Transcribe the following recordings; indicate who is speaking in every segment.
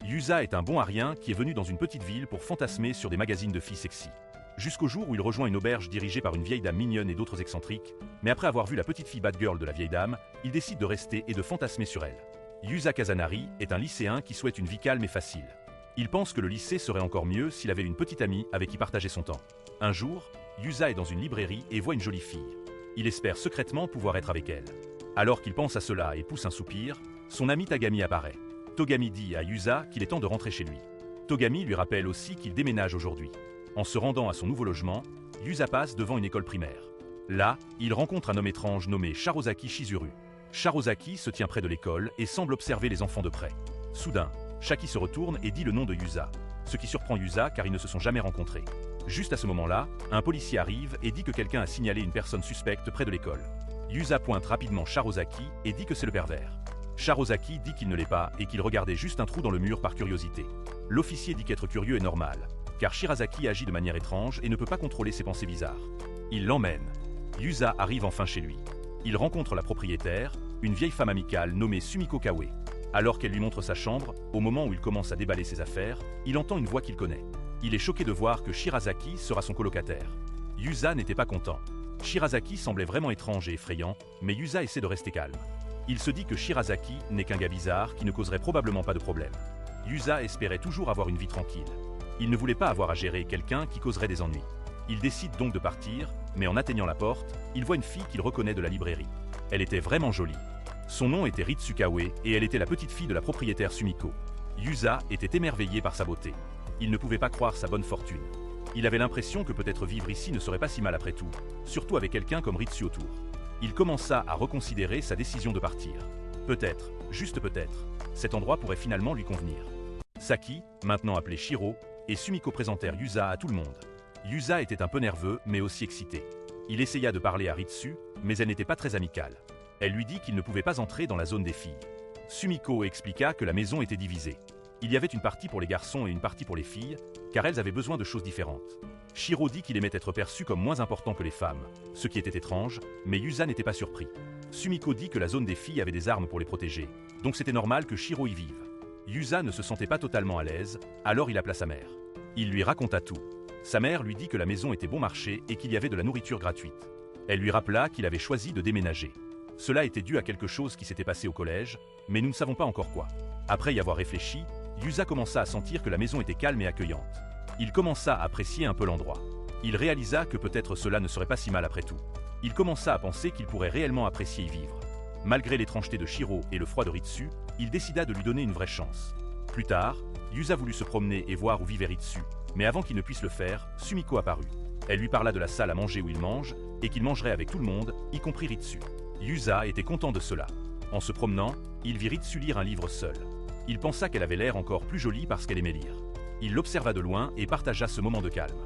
Speaker 1: Yusa est un bon à rien qui est venu dans une petite ville pour fantasmer sur des magazines de filles sexy. Jusqu'au jour où il rejoint une auberge dirigée par une vieille dame mignonne et d'autres excentriques, mais après avoir vu la petite fille bad girl de la vieille dame, il décide de rester et de fantasmer sur elle. Yusa Kazanari est un lycéen qui souhaite une vie calme et facile. Il pense que le lycée serait encore mieux s'il avait une petite amie avec qui partager son temps. Un jour, Yusa est dans une librairie et voit une jolie fille. Il espère secrètement pouvoir être avec elle. Alors qu'il pense à cela et pousse un soupir, son ami Tagami apparaît. Togami dit à Yusa qu'il est temps de rentrer chez lui. Togami lui rappelle aussi qu'il déménage aujourd'hui. En se rendant à son nouveau logement, Yusa passe devant une école primaire. Là, il rencontre un homme étrange nommé Charozaki Shizuru. Charozaki se tient près de l'école et semble observer les enfants de près. Soudain, Shaki se retourne et dit le nom de Yusa, ce qui surprend Yusa car ils ne se sont jamais rencontrés. Juste à ce moment-là, un policier arrive et dit que quelqu'un a signalé une personne suspecte près de l'école. Yusa pointe rapidement Charozaki et dit que c'est le pervers. Charozaki dit qu'il ne l'est pas et qu'il regardait juste un trou dans le mur par curiosité. L'officier dit qu'être curieux est normal, car Shirazaki agit de manière étrange et ne peut pas contrôler ses pensées bizarres. Il l'emmène. Yusa arrive enfin chez lui. Il rencontre la propriétaire, une vieille femme amicale nommée Sumiko Kawe. Alors qu'elle lui montre sa chambre, au moment où il commence à déballer ses affaires, il entend une voix qu'il connaît. Il est choqué de voir que Shirazaki sera son colocataire. Yusa n'était pas content. Shirazaki semblait vraiment étrange et effrayant, mais Yusa essaie de rester calme. Il se dit que Shirazaki n'est qu'un gars bizarre qui ne causerait probablement pas de problème. Yusa espérait toujours avoir une vie tranquille. Il ne voulait pas avoir à gérer quelqu'un qui causerait des ennuis. Il décide donc de partir, mais en atteignant la porte, il voit une fille qu'il reconnaît de la librairie. Elle était vraiment jolie. Son nom était Ritsukawe et elle était la petite fille de la propriétaire Sumiko. Yusa était émerveillé par sa beauté. Il ne pouvait pas croire sa bonne fortune. Il avait l'impression que peut-être vivre ici ne serait pas si mal après tout, surtout avec quelqu'un comme Ritsu autour. Il commença à reconsidérer sa décision de partir. Peut-être, juste peut-être, cet endroit pourrait finalement lui convenir. Saki, maintenant appelé Shiro, et Sumiko présentèrent Yusa à tout le monde. Yusa était un peu nerveux, mais aussi excité. Il essaya de parler à Ritsu, mais elle n'était pas très amicale. Elle lui dit qu'il ne pouvait pas entrer dans la zone des filles. Sumiko expliqua que la maison était divisée. Il y avait une partie pour les garçons et une partie pour les filles, car elles avaient besoin de choses différentes. Shiro dit qu'il aimait être perçu comme moins important que les femmes, ce qui était étrange, mais Yusa n'était pas surpris. Sumiko dit que la zone des filles avait des armes pour les protéger, donc c'était normal que Shiro y vive. Yusa ne se sentait pas totalement à l'aise, alors il appela sa mère. Il lui raconta tout. Sa mère lui dit que la maison était bon marché et qu'il y avait de la nourriture gratuite. Elle lui rappela qu'il avait choisi de déménager. Cela était dû à quelque chose qui s'était passé au collège, mais nous ne savons pas encore quoi. Après y avoir réfléchi, Yusa commença à sentir que la maison était calme et accueillante. Il commença à apprécier un peu l'endroit. Il réalisa que peut-être cela ne serait pas si mal après tout. Il commença à penser qu'il pourrait réellement apprécier y vivre. Malgré l'étrangeté de Shiro et le froid de Ritsu, il décida de lui donner une vraie chance. Plus tard, Yusa voulut se promener et voir où vivait Ritsu, mais avant qu'il ne puisse le faire, Sumiko apparut. Elle lui parla de la salle à manger où il mange, et qu'il mangerait avec tout le monde, y compris Ritsu. Yusa était content de cela. En se promenant, il vit Ritsu lire un livre seul. Il pensa qu'elle avait l'air encore plus jolie parce qu'elle aimait lire. Il l'observa de loin et partagea ce moment de calme.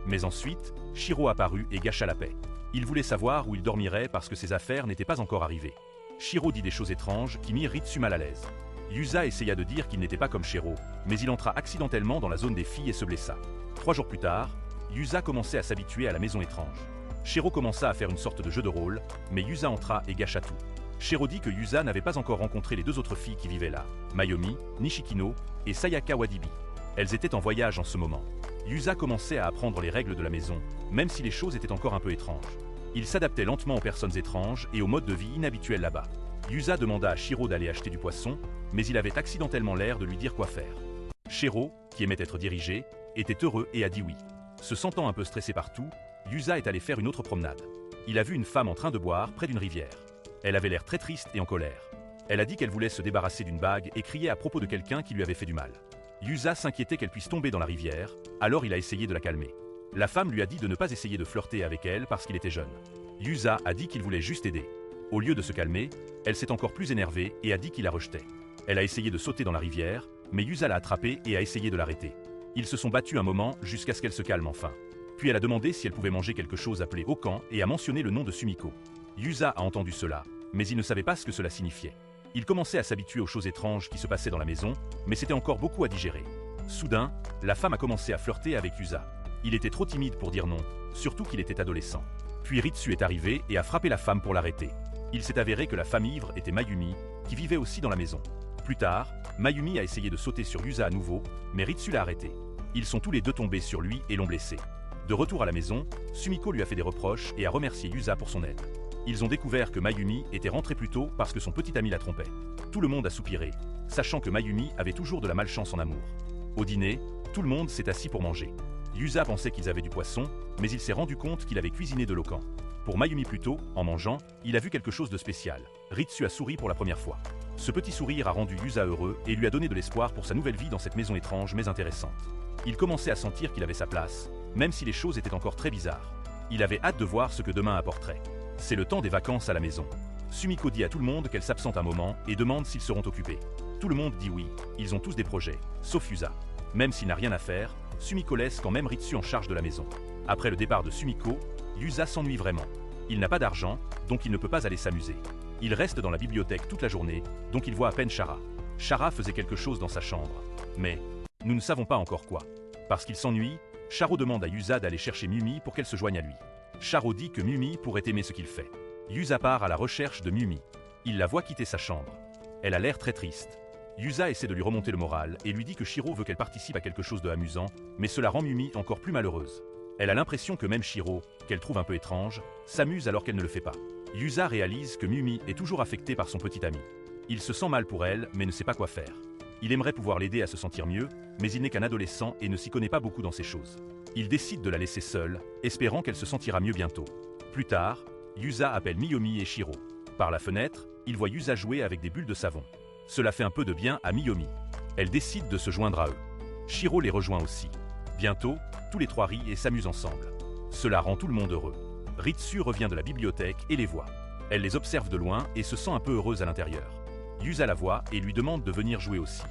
Speaker 1: Mais ensuite, Shiro apparut et gâcha la paix. Il voulait savoir où il dormirait parce que ses affaires n'étaient pas encore arrivées. Shiro dit des choses étranges qui mirent Ritsu mal à l'aise. Yusa essaya de dire qu'il n'était pas comme Shiro, mais il entra accidentellement dans la zone des filles et se blessa. 3 jours plus tard, Yusa commençait à s'habituer à la maison étrange. Shiro commença à faire une sorte de jeu de rôle, mais Yusa entra et gâcha tout. Shiro dit que Yusa n'avait pas encore rencontré les 2 autres filles qui vivaient là, Mayomi, Nishikino et Sayaka Wadibi. Elles étaient en voyage en ce moment. Yusa commençait à apprendre les règles de la maison, même si les choses étaient encore un peu étranges. Il s'adaptait lentement aux personnes étranges et au mode de vie inhabituel là-bas. Yusa demanda à Shiro d'aller acheter du poisson, mais il avait accidentellement l'air de lui dire quoi faire. Shiro, qui aimait être dirigé, était heureux et a dit oui. Se sentant un peu stressé partout, Yusa est allé faire une autre promenade. Il a vu une femme en train de boire près d'une rivière. Elle avait l'air très triste et en colère. Elle a dit qu'elle voulait se débarrasser d'une bague et criait à propos de quelqu'un qui lui avait fait du mal. Yusa s'inquiétait qu'elle puisse tomber dans la rivière, alors il a essayé de la calmer. La femme lui a dit de ne pas essayer de flirter avec elle parce qu'il était jeune. Yusa a dit qu'il voulait juste aider. Au lieu de se calmer, elle s'est encore plus énervée et a dit qu'il la rejetait. Elle a essayé de sauter dans la rivière, mais Yusa l'a attrapée et a essayé de l'arrêter. Ils se sont battus un moment jusqu'à ce qu'elle se calme enfin. Puis elle a demandé si elle pouvait manger quelque chose appelé okan et a mentionné le nom de Sumiko. Yusa a entendu cela, mais il ne savait pas ce que cela signifiait. Il commençait à s'habituer aux choses étranges qui se passaient dans la maison, mais c'était encore beaucoup à digérer. Soudain, la femme a commencé à flirter avec Yusa. Il était trop timide pour dire non, surtout qu'il était adolescent. Puis Ritsu est arrivé et a frappé la femme pour l'arrêter. Il s'est avéré que la femme ivre était Mayumi, qui vivait aussi dans la maison. Plus tard, Mayumi a essayé de sauter sur Yusa à nouveau, mais Ritsu l'a arrêté. Ils sont tous les deux tombés sur lui et l'ont blessé. De retour à la maison, Sumiko lui a fait des reproches et a remercié Yusa pour son aide. Ils ont découvert que Mayumi était rentrée plus tôt parce que son petit ami la trompait. Tout le monde a soupiré, sachant que Mayumi avait toujours de la malchance en amour. Au dîner, tout le monde s'est assis pour manger. Yusa pensait qu'ils avaient du poisson, mais il s'est rendu compte qu'il avait cuisiné de l'okan. Pour Mayumi plutôt, en mangeant, il a vu quelque chose de spécial. Ritsu a souri pour la première fois. Ce petit sourire a rendu Yusa heureux et lui a donné de l'espoir pour sa nouvelle vie dans cette maison étrange mais intéressante. Il commençait à sentir qu'il avait sa place, même si les choses étaient encore très bizarres. Il avait hâte de voir ce que demain apporterait. C'est le temps des vacances à la maison. Sumiko dit à tout le monde qu'elle s'absente un moment et demande s'ils seront occupés. Tout le monde dit oui, ils ont tous des projets, sauf Yusa. Même s'il n'a rien à faire, Sumiko laisse quand même Ritsu en charge de la maison. Après le départ de Sumiko, Yusa s'ennuie vraiment. Il n'a pas d'argent, donc il ne peut pas aller s'amuser. Il reste dans la bibliothèque toute la journée, donc il voit à peine Chara. Chara faisait quelque chose dans sa chambre. Mais nous ne savons pas encore quoi. Parce qu'il s'ennuie, Charo demande à Yusa d'aller chercher Mumi pour qu'elle se joigne à lui. Charo dit que Mumi pourrait aimer ce qu'il fait. Yusa part à la recherche de Mumi. Il la voit quitter sa chambre. Elle a l'air très triste. Yusa essaie de lui remonter le moral et lui dit que Shiro veut qu'elle participe à quelque chose d'amusant, mais cela rend Mumi encore plus malheureuse. Elle a l'impression que même Shiro, qu'elle trouve un peu étrange, s'amuse alors qu'elle ne le fait pas. Yusa réalise que Mumi est toujours affectée par son petit ami. Il se sent mal pour elle, mais ne sait pas quoi faire. Il aimerait pouvoir l'aider à se sentir mieux, mais il n'est qu'un adolescent et ne s'y connaît pas beaucoup dans ces choses. Il décide de la laisser seule, espérant qu'elle se sentira mieux bientôt. Plus tard, Yusa appelle Miyomi et Shiro. Par la fenêtre, il voit Yusa jouer avec des bulles de savon. Cela fait un peu de bien à Miyomi. Elle décide de se joindre à eux. Shiro les rejoint aussi. Bientôt, tous les trois rient et s'amusent ensemble. Cela rend tout le monde heureux. Ritsu revient de la bibliothèque et les voit. Elle les observe de loin et se sent un peu heureuse à l'intérieur. Yusa la voit et lui demande de venir jouer aussi.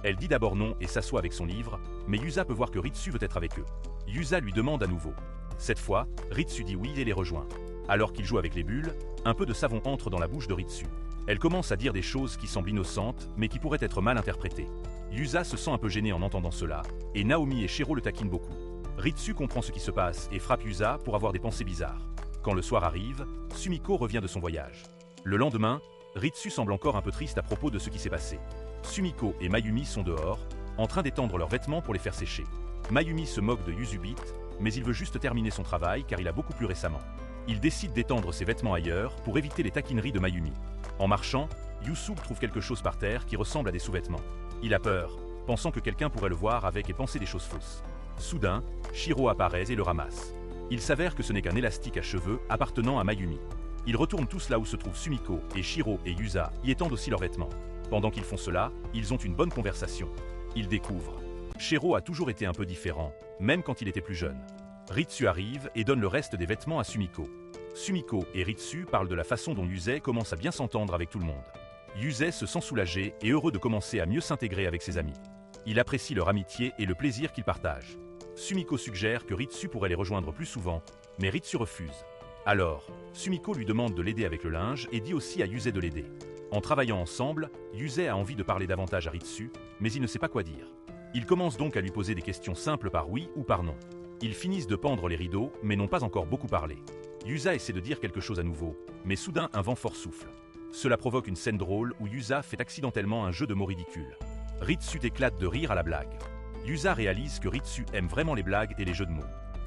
Speaker 1: Elle dit d'abord non et s'assoit avec son livre, mais Yusa peut voir que Ritsu veut être avec eux. Yusa lui demande à nouveau. Cette fois, Ritsu dit oui et les rejoint. Alors qu'il joue avec les bulles, un peu de savon entre dans la bouche de Ritsu. Elle commence à dire des choses qui semblent innocentes, mais qui pourraient être mal interprétées. Yusa se sent un peu gêné en entendant cela, et Naomi et Shiro le taquinent beaucoup. Ritsu comprend ce qui se passe et frappe Yusa pour avoir des pensées bizarres. Quand le soir arrive, Sumiko revient de son voyage. Le lendemain, Ritsu semble encore un peu triste à propos de ce qui s'est passé. Sumiko et Mayumi sont dehors, en train d'étendre leurs vêtements pour les faire sécher. Mayumi se moque de Yuzubit, mais il veut juste terminer son travail car il a beaucoup plu récemment. Il décide d'étendre ses vêtements ailleurs pour éviter les taquineries de Mayumi. En marchant, Yusub trouve quelque chose par terre qui ressemble à des sous-vêtements. Il a peur, pensant que quelqu'un pourrait le voir avec et penser des choses fausses. Soudain, Shiro apparaît et le ramasse. Il s'avère que ce n'est qu'un élastique à cheveux appartenant à Mayumi. Ils retournent tous là où se trouvent Sumiko et Shiro et Yusa y étendent aussi leurs vêtements. Pendant qu'ils font cela, ils ont une bonne conversation. Ils découvrent. Shiro a toujours été un peu différent, même quand il était plus jeune. Ritsu arrive et donne le reste des vêtements à Sumiko. Sumiko et Ritsu parlent de la façon dont Yusei commence à bien s'entendre avec tout le monde. Yusei se sent soulagé et heureux de commencer à mieux s'intégrer avec ses amis. Il apprécie leur amitié et le plaisir qu'ils partagent. Sumiko suggère que Ritsu pourrait les rejoindre plus souvent, mais Ritsu refuse. Alors, Sumiko lui demande de l'aider avec le linge et dit aussi à Yusei de l'aider. En travaillant ensemble, Yusei a envie de parler davantage à Ritsu, mais il ne sait pas quoi dire. Il commence donc à lui poser des questions simples par oui ou par non. Ils finissent de pendre les rideaux, mais n'ont pas encore beaucoup parlé. Yusa essaie de dire quelque chose à nouveau, mais soudain un vent fort souffle. Cela provoque une scène drôle où Yusa fait accidentellement un jeu de mots ridicule. Ritsu éclate de rire à la blague. Yusa réalise que Ritsu aime vraiment les blagues et les jeux de mots.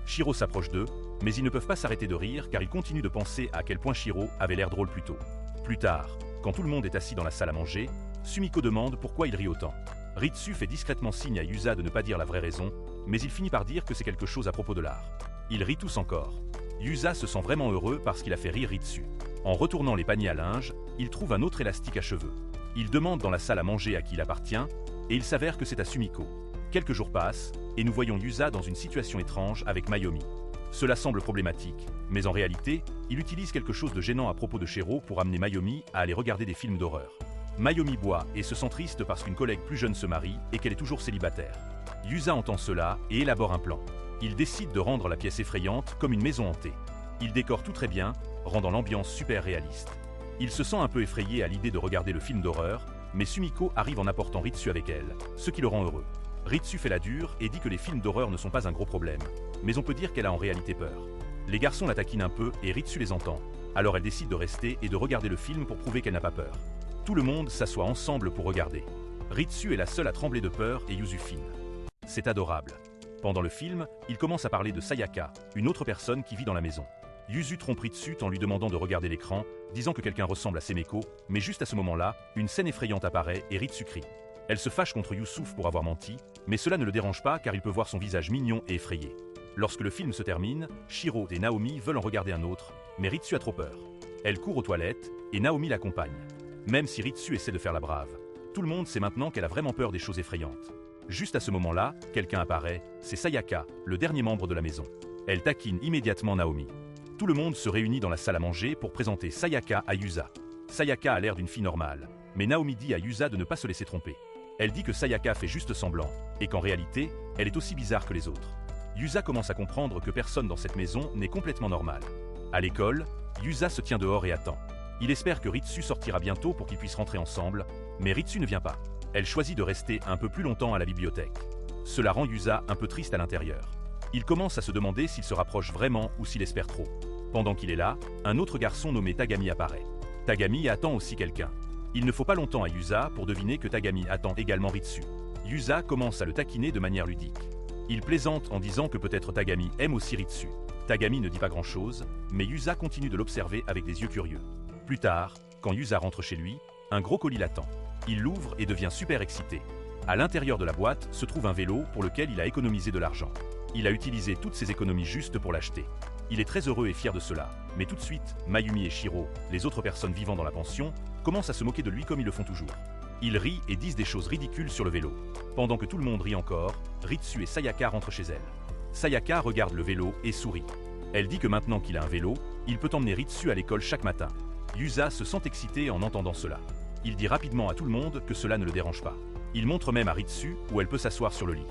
Speaker 1: Shiro s'approche d'eux, mais ils ne peuvent pas s'arrêter de rire car ils continuent de penser à quel point Shiro avait l'air drôle plus tôt. Plus tard, quand tout le monde est assis dans la salle à manger, Sumiko demande pourquoi il rit autant. Ritsu fait discrètement signe à Yusa de ne pas dire la vraie raison, mais il finit par dire que c'est quelque chose à propos de l'art. Ils rient tous encore. Yusa se sent vraiment heureux parce qu'il a fait rire Ritsu. En retournant les paniers à linge, il trouve un autre élastique à cheveux. Il demande dans la salle à manger à qui il appartient, et il s'avère que c'est à Sumiko. Quelques jours passent, et nous voyons Yusa dans une situation étrange avec Mayumi. Cela semble problématique, mais en réalité, il utilise quelque chose de gênant à propos de Shiro pour amener Mayumi à aller regarder des films d'horreur. Mayumi boit et se sent triste parce qu'une collègue plus jeune se marie et qu'elle est toujours célibataire. Yusa entend cela et élabore un plan. Il décide de rendre la pièce effrayante comme une maison hantée. Il décore tout très bien, rendant l'ambiance super réaliste. Il se sent un peu effrayé à l'idée de regarder le film d'horreur, mais Sumiko arrive en apportant Ritsu avec elle, ce qui le rend heureux. Ritsu fait la dure et dit que les films d'horreur ne sont pas un gros problème, mais on peut dire qu'elle a en réalité peur. Les garçons la taquinent un peu et Ritsu les entend, alors elle décide de rester et de regarder le film pour prouver qu'elle n'a pas peur. Tout le monde s'assoit ensemble pour regarder. Ritsu est la seule à trembler de peur et Yuzu fine. C'est adorable. Pendant le film, il commence à parler de Sayaka, une autre personne qui vit dans la maison. Yuzu trompe Ritsu en lui demandant de regarder l'écran, disant que quelqu'un ressemble à Semeko, mais juste à ce moment-là, une scène effrayante apparaît et Ritsu crie. Elle se fâche contre Youssouf pour avoir menti, mais cela ne le dérange pas car il peut voir son visage mignon et effrayé. Lorsque le film se termine, Shiro et Naomi veulent en regarder un autre, mais Ritsu a trop peur. Elle court aux toilettes et Naomi l'accompagne. Même si Ritsu essaie de faire la brave, tout le monde sait maintenant qu'elle a vraiment peur des choses effrayantes. Juste à ce moment-là, quelqu'un apparaît, c'est Sayaka, le dernier membre de la maison. Elle taquine immédiatement Naomi. Tout le monde se réunit dans la salle à manger pour présenter Sayaka à Yusa. Sayaka a l'air d'une fille normale, mais Naomi dit à Yusa de ne pas se laisser tromper. Elle dit que Sayaka fait juste semblant, et qu'en réalité, elle est aussi bizarre que les autres. Yusa commence à comprendre que personne dans cette maison n'est complètement normal. À l'école, Yusa se tient dehors et attend. Il espère que Ritsu sortira bientôt pour qu'ils puissent rentrer ensemble, mais Ritsu ne vient pas. Elle choisit de rester un peu plus longtemps à la bibliothèque. Cela rend Yusa un peu triste à l'intérieur. Il commence à se demander s'il se rapproche vraiment ou s'il espère trop. Pendant qu'il est là, un autre garçon nommé Tagami apparaît. Tagami attend aussi quelqu'un. Il ne faut pas longtemps à Yusa pour deviner que Tagami attend également Ritsu. Yusa commence à le taquiner de manière ludique. Il plaisante en disant que peut-être Tagami aime aussi Ritsu. Tagami ne dit pas grand-chose, mais Yusa continue de l'observer avec des yeux curieux. Plus tard, quand Yusa rentre chez lui, un gros colis l'attend. Il l'ouvre et devient super excité. À l'intérieur de la boîte se trouve un vélo pour lequel il a économisé de l'argent. Il a utilisé toutes ses économies juste pour l'acheter. Il est très heureux et fier de cela, mais tout de suite, Mayumi et Shiro, les autres personnes vivant dans la pension, commencent à se moquer de lui comme ils le font toujours. Ils rient et disent des choses ridicules sur le vélo. Pendant que tout le monde rit encore, Ritsu et Sayaka rentrent chez elle. Sayaka regarde le vélo et sourit. Elle dit que maintenant qu'il a un vélo, il peut emmener Ritsu à l'école chaque matin. Yusa se sent excité en entendant cela. Il dit rapidement à tout le monde que cela ne le dérange pas. Il montre même à Ritsu où elle peut s'asseoir sur le lit.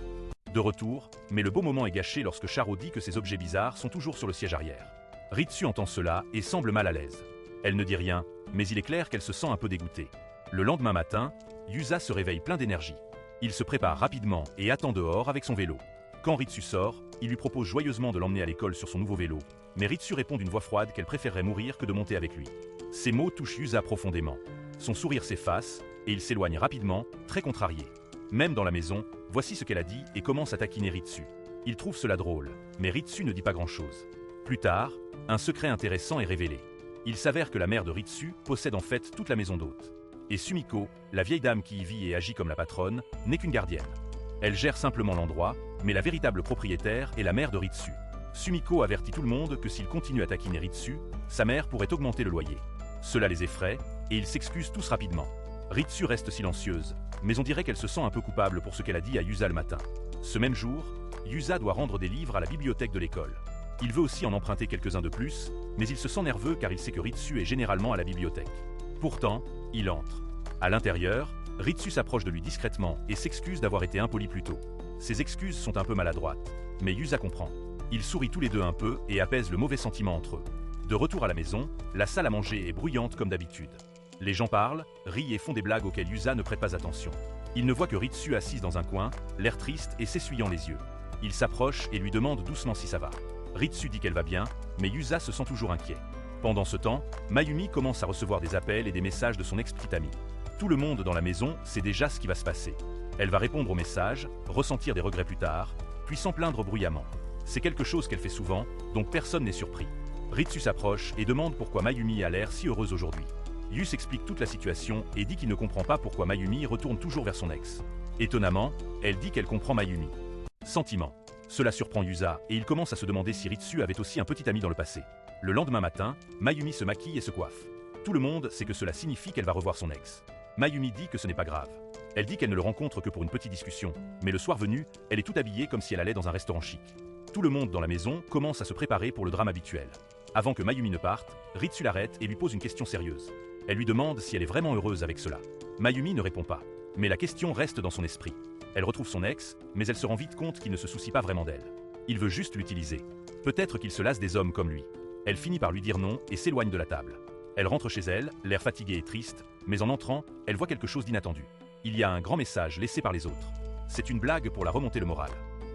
Speaker 1: De retour, mais le beau moment est gâché lorsque Charo dit que ces objets bizarres sont toujours sur le siège arrière. Ritsu entend cela et semble mal à l'aise. Elle ne dit rien, mais il est clair qu'elle se sent un peu dégoûtée. Le lendemain matin, Yusa se réveille plein d'énergie. Il se prépare rapidement et attend dehors avec son vélo. Quand Ritsu sort, il lui propose joyeusement de l'emmener à l'école sur son nouveau vélo, mais Ritsu répond d'une voix froide qu'elle préférerait mourir que de monter avec lui. Ces mots touchent Yusa profondément. Son sourire s'efface et il s'éloigne rapidement, très contrarié. Même dans la maison, voici ce qu'elle a dit et commence à taquiner Ritsu. Il trouve cela drôle, mais Ritsu ne dit pas grand-chose. Plus tard, un secret intéressant est révélé. Il s'avère que la mère de Ritsu possède en fait toute la maison d'hôtes. Et Sumiko, la vieille dame qui y vit et agit comme la patronne, n'est qu'une gardienne. Elle gère simplement l'endroit, mais la véritable propriétaire est la mère de Ritsu. Sumiko avertit tout le monde que s'il continue à taquiner Ritsu, sa mère pourrait augmenter le loyer. Cela les effraie, et ils s'excusent tous rapidement. Ritsu reste silencieuse, mais on dirait qu'elle se sent un peu coupable pour ce qu'elle a dit à Yusa le matin. Ce même jour, Yusa doit rendre des livres à la bibliothèque de l'école. Il veut aussi en emprunter quelques-uns de plus, mais il se sent nerveux car il sait que Ritsu est généralement à la bibliothèque. Pourtant, il entre. À l'intérieur, Ritsu s'approche de lui discrètement et s'excuse d'avoir été impoli plus tôt. Ses excuses sont un peu maladroites, mais Yusa comprend. Ils sourient tous les deux un peu et apaisent le mauvais sentiment entre eux. De retour à la maison, la salle à manger est bruyante comme d'habitude. Les gens parlent, rient et font des blagues auxquelles Yusa ne prête pas attention. Il ne voit que Ritsu assise dans un coin, l'air triste et s'essuyant les yeux. Il s'approche et lui demande doucement si ça va. Ritsu dit qu'elle va bien, mais Yusa se sent toujours inquiet. Pendant ce temps, Mayumi commence à recevoir des appels et des messages de son ex-petite amie. Tout le monde dans la maison sait déjà ce qui va se passer. Elle va répondre aux messages, ressentir des regrets plus tard, puis s'en plaindre bruyamment. C'est quelque chose qu'elle fait souvent, donc personne n'est surpris. Ritsu s'approche et demande pourquoi Mayumi a l'air si heureuse aujourd'hui. Yus explique toute la situation et dit qu'il ne comprend pas pourquoi Mayumi retourne toujours vers son ex. Étonnamment, elle dit qu'elle comprend Mayumi. Sentiment. Cela surprend Yusa et il commence à se demander si Ritsu avait aussi un petit ami dans le passé. Le lendemain matin, Mayumi se maquille et se coiffe. Tout le monde sait que cela signifie qu'elle va revoir son ex. Mayumi dit que ce n'est pas grave. Elle dit qu'elle ne le rencontre que pour une petite discussion, mais le soir venu, elle est toute habillée comme si elle allait dans un restaurant chic. Tout le monde dans la maison commence à se préparer pour le drame habituel. Avant que Mayumi ne parte, Ritsu l'arrête et lui pose une question sérieuse. Elle lui demande si elle est vraiment heureuse avec cela. Mayumi ne répond pas, mais la question reste dans son esprit. Elle retrouve son ex, mais elle se rend vite compte qu'il ne se soucie pas vraiment d'elle. Il veut juste l'utiliser. Peut-être qu'il se lasse des hommes comme lui. Elle finit par lui dire non et s'éloigne de la table. Elle rentre chez elle, l'air fatigué et triste, mais en entrant, elle voit quelque chose d'inattendu. Il y a un grand message laissé par les autres. C'est une blague pour la remonter le moral.